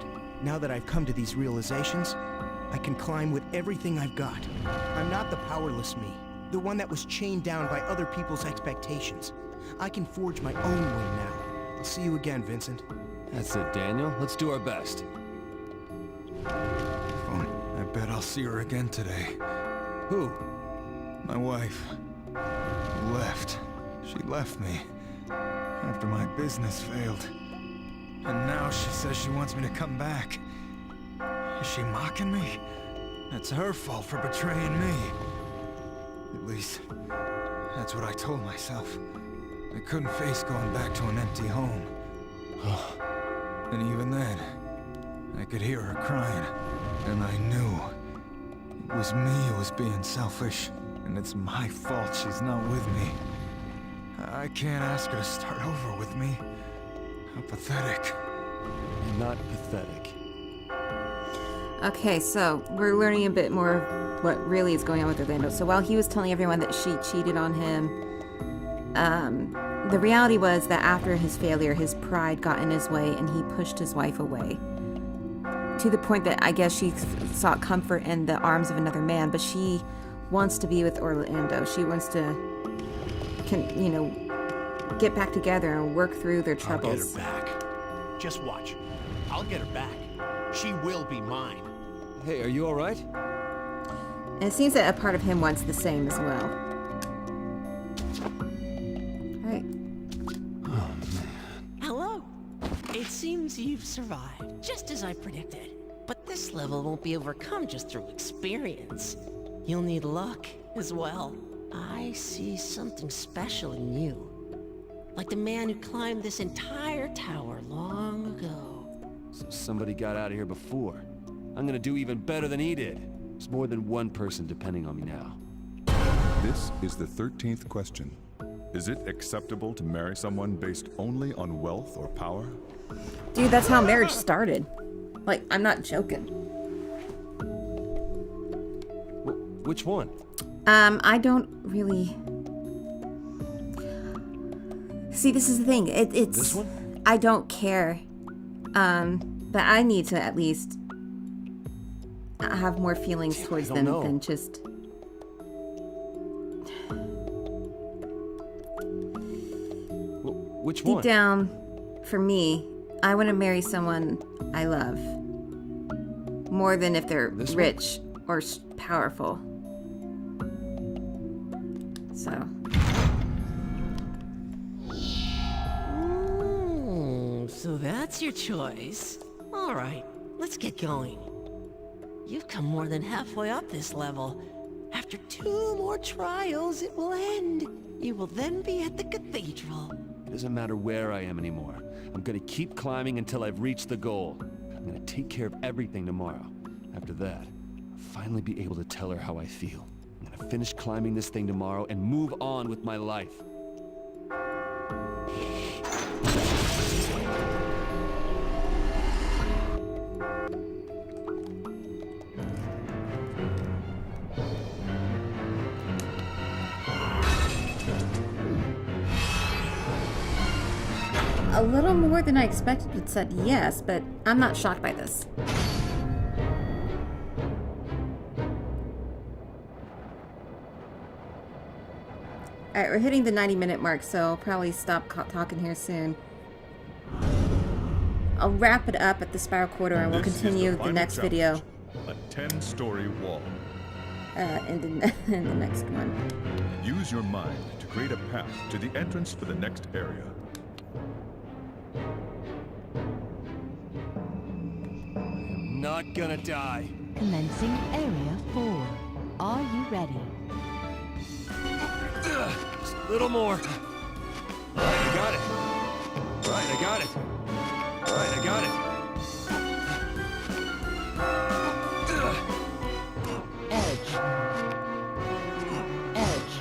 Now that I've come to these realizations, I can climb with everything I've got. I'm not the powerless me, the one that was chained down by other people's expectations. I can forge my own way now. I'll see you again, Vincent. That's it, Daniel. Let's do our best. I bet I'll see her again today. Who? My wife. Left. She left me. After my business failed. And now she says she wants me to come back. Is she mocking me? It's her fault for betraying me. At least, that's what I told myself. I couldn't face going back to an empty home. And even then, I could hear her crying. And I knew it was me who was being selfish. And it's my fault she's not with me. I can't ask her to start over with me. How pathetic. You're not pathetic. Okay, so we're learning a bit more of what really is going on with Orlando. So while he was telling everyone that she cheated on him, the reality was that after his failure, his pride got in his way and he pushed his wife away. To the point that I guess she sought comfort in the arms of another man, but she wants to be with Orlando. She wants to, get back together and work through their troubles. I'll get her back. Just watch. I'll get her back. She will be mine. Hey, are you all right? And it seems that a part of him wants the same as well. Alright. Oh, man. Hello. It seems you've survived, just as I predicted. But this level won't be overcome just through experience. You'll need luck as well. I see something special in you. Like the man who climbed this entire tower long ago. So somebody got out of here before. I'm gonna do even better than he did. There's more than one person depending on me now. This is the 13th question. Is it acceptable to marry someone based only on wealth or power? Dude, that's how marriage started. Like, I'm not joking. Which one? I don't really See, this is the thing. It's This one? I don't care, but I need to at least have more feelings towards them than just. Which one? Deep down, for me, I want to marry someone I love more than if they're rich or powerful. So. So that's your choice. All right, let's get going. You've come more than halfway up this level. After 2 more trials, it will end. You will then be at the cathedral. It doesn't matter where I am anymore. I'm gonna keep climbing until I've reached the goal. I'm gonna take care of everything tomorrow. After that, I'll finally be able to tell her how I feel. I'm gonna finish climbing this thing tomorrow and move on with my life. A little more than I expected it said yes, but I'm not shocked by this. Alright, we're hitting the 90-minute mark, so I'll probably stop talking here soon. I'll wrap it up at the Spiral Quarter and we'll continue the next video. A 10-story wall. In the next one. Use your mind to create a path to the entrance for the next area. Not gonna die. Commencing Area 4. Are you ready? Just a little more. All right, I got it. All right, I got it. All right, I got it. Edge. Edge.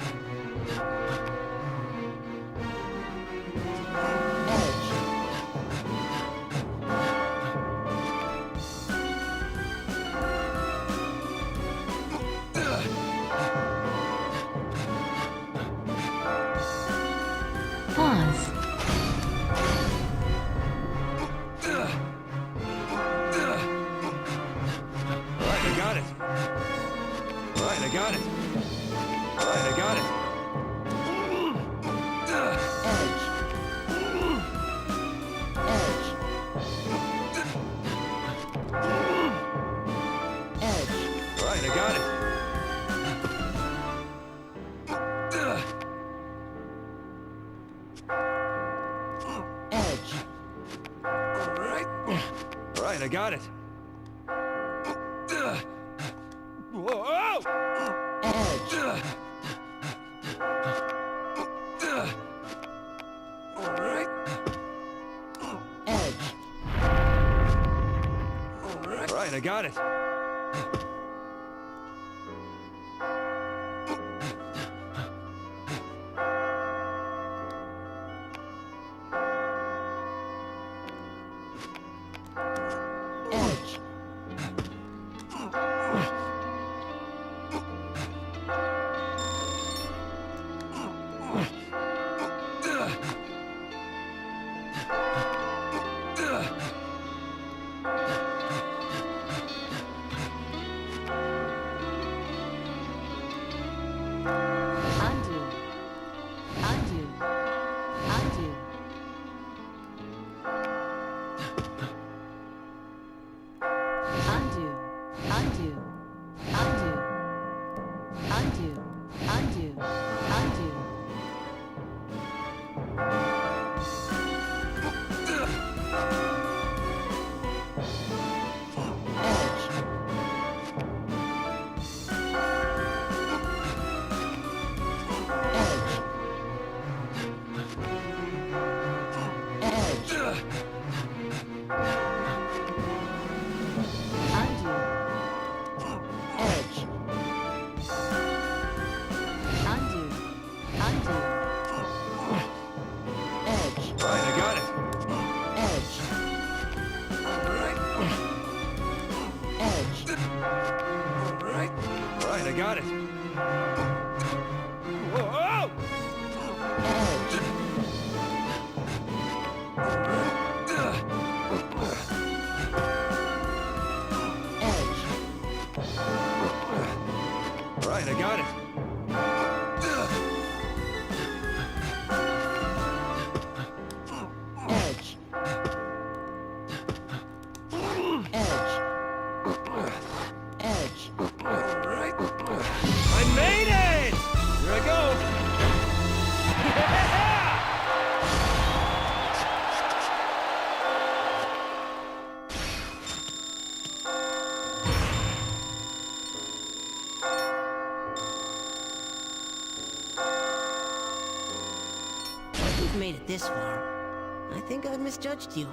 Pause. Alright, I got it. Alright, I got it. Alright, I got it. Alright, I got it. Alright, I got it. Whoa! Edge. Alright. Edge. Alright, I got it. I got it. Whoa! right, I got it. Edge. Edge. Edge. All right. I made it! Here I go. You've made it this far. I think I've misjudged you.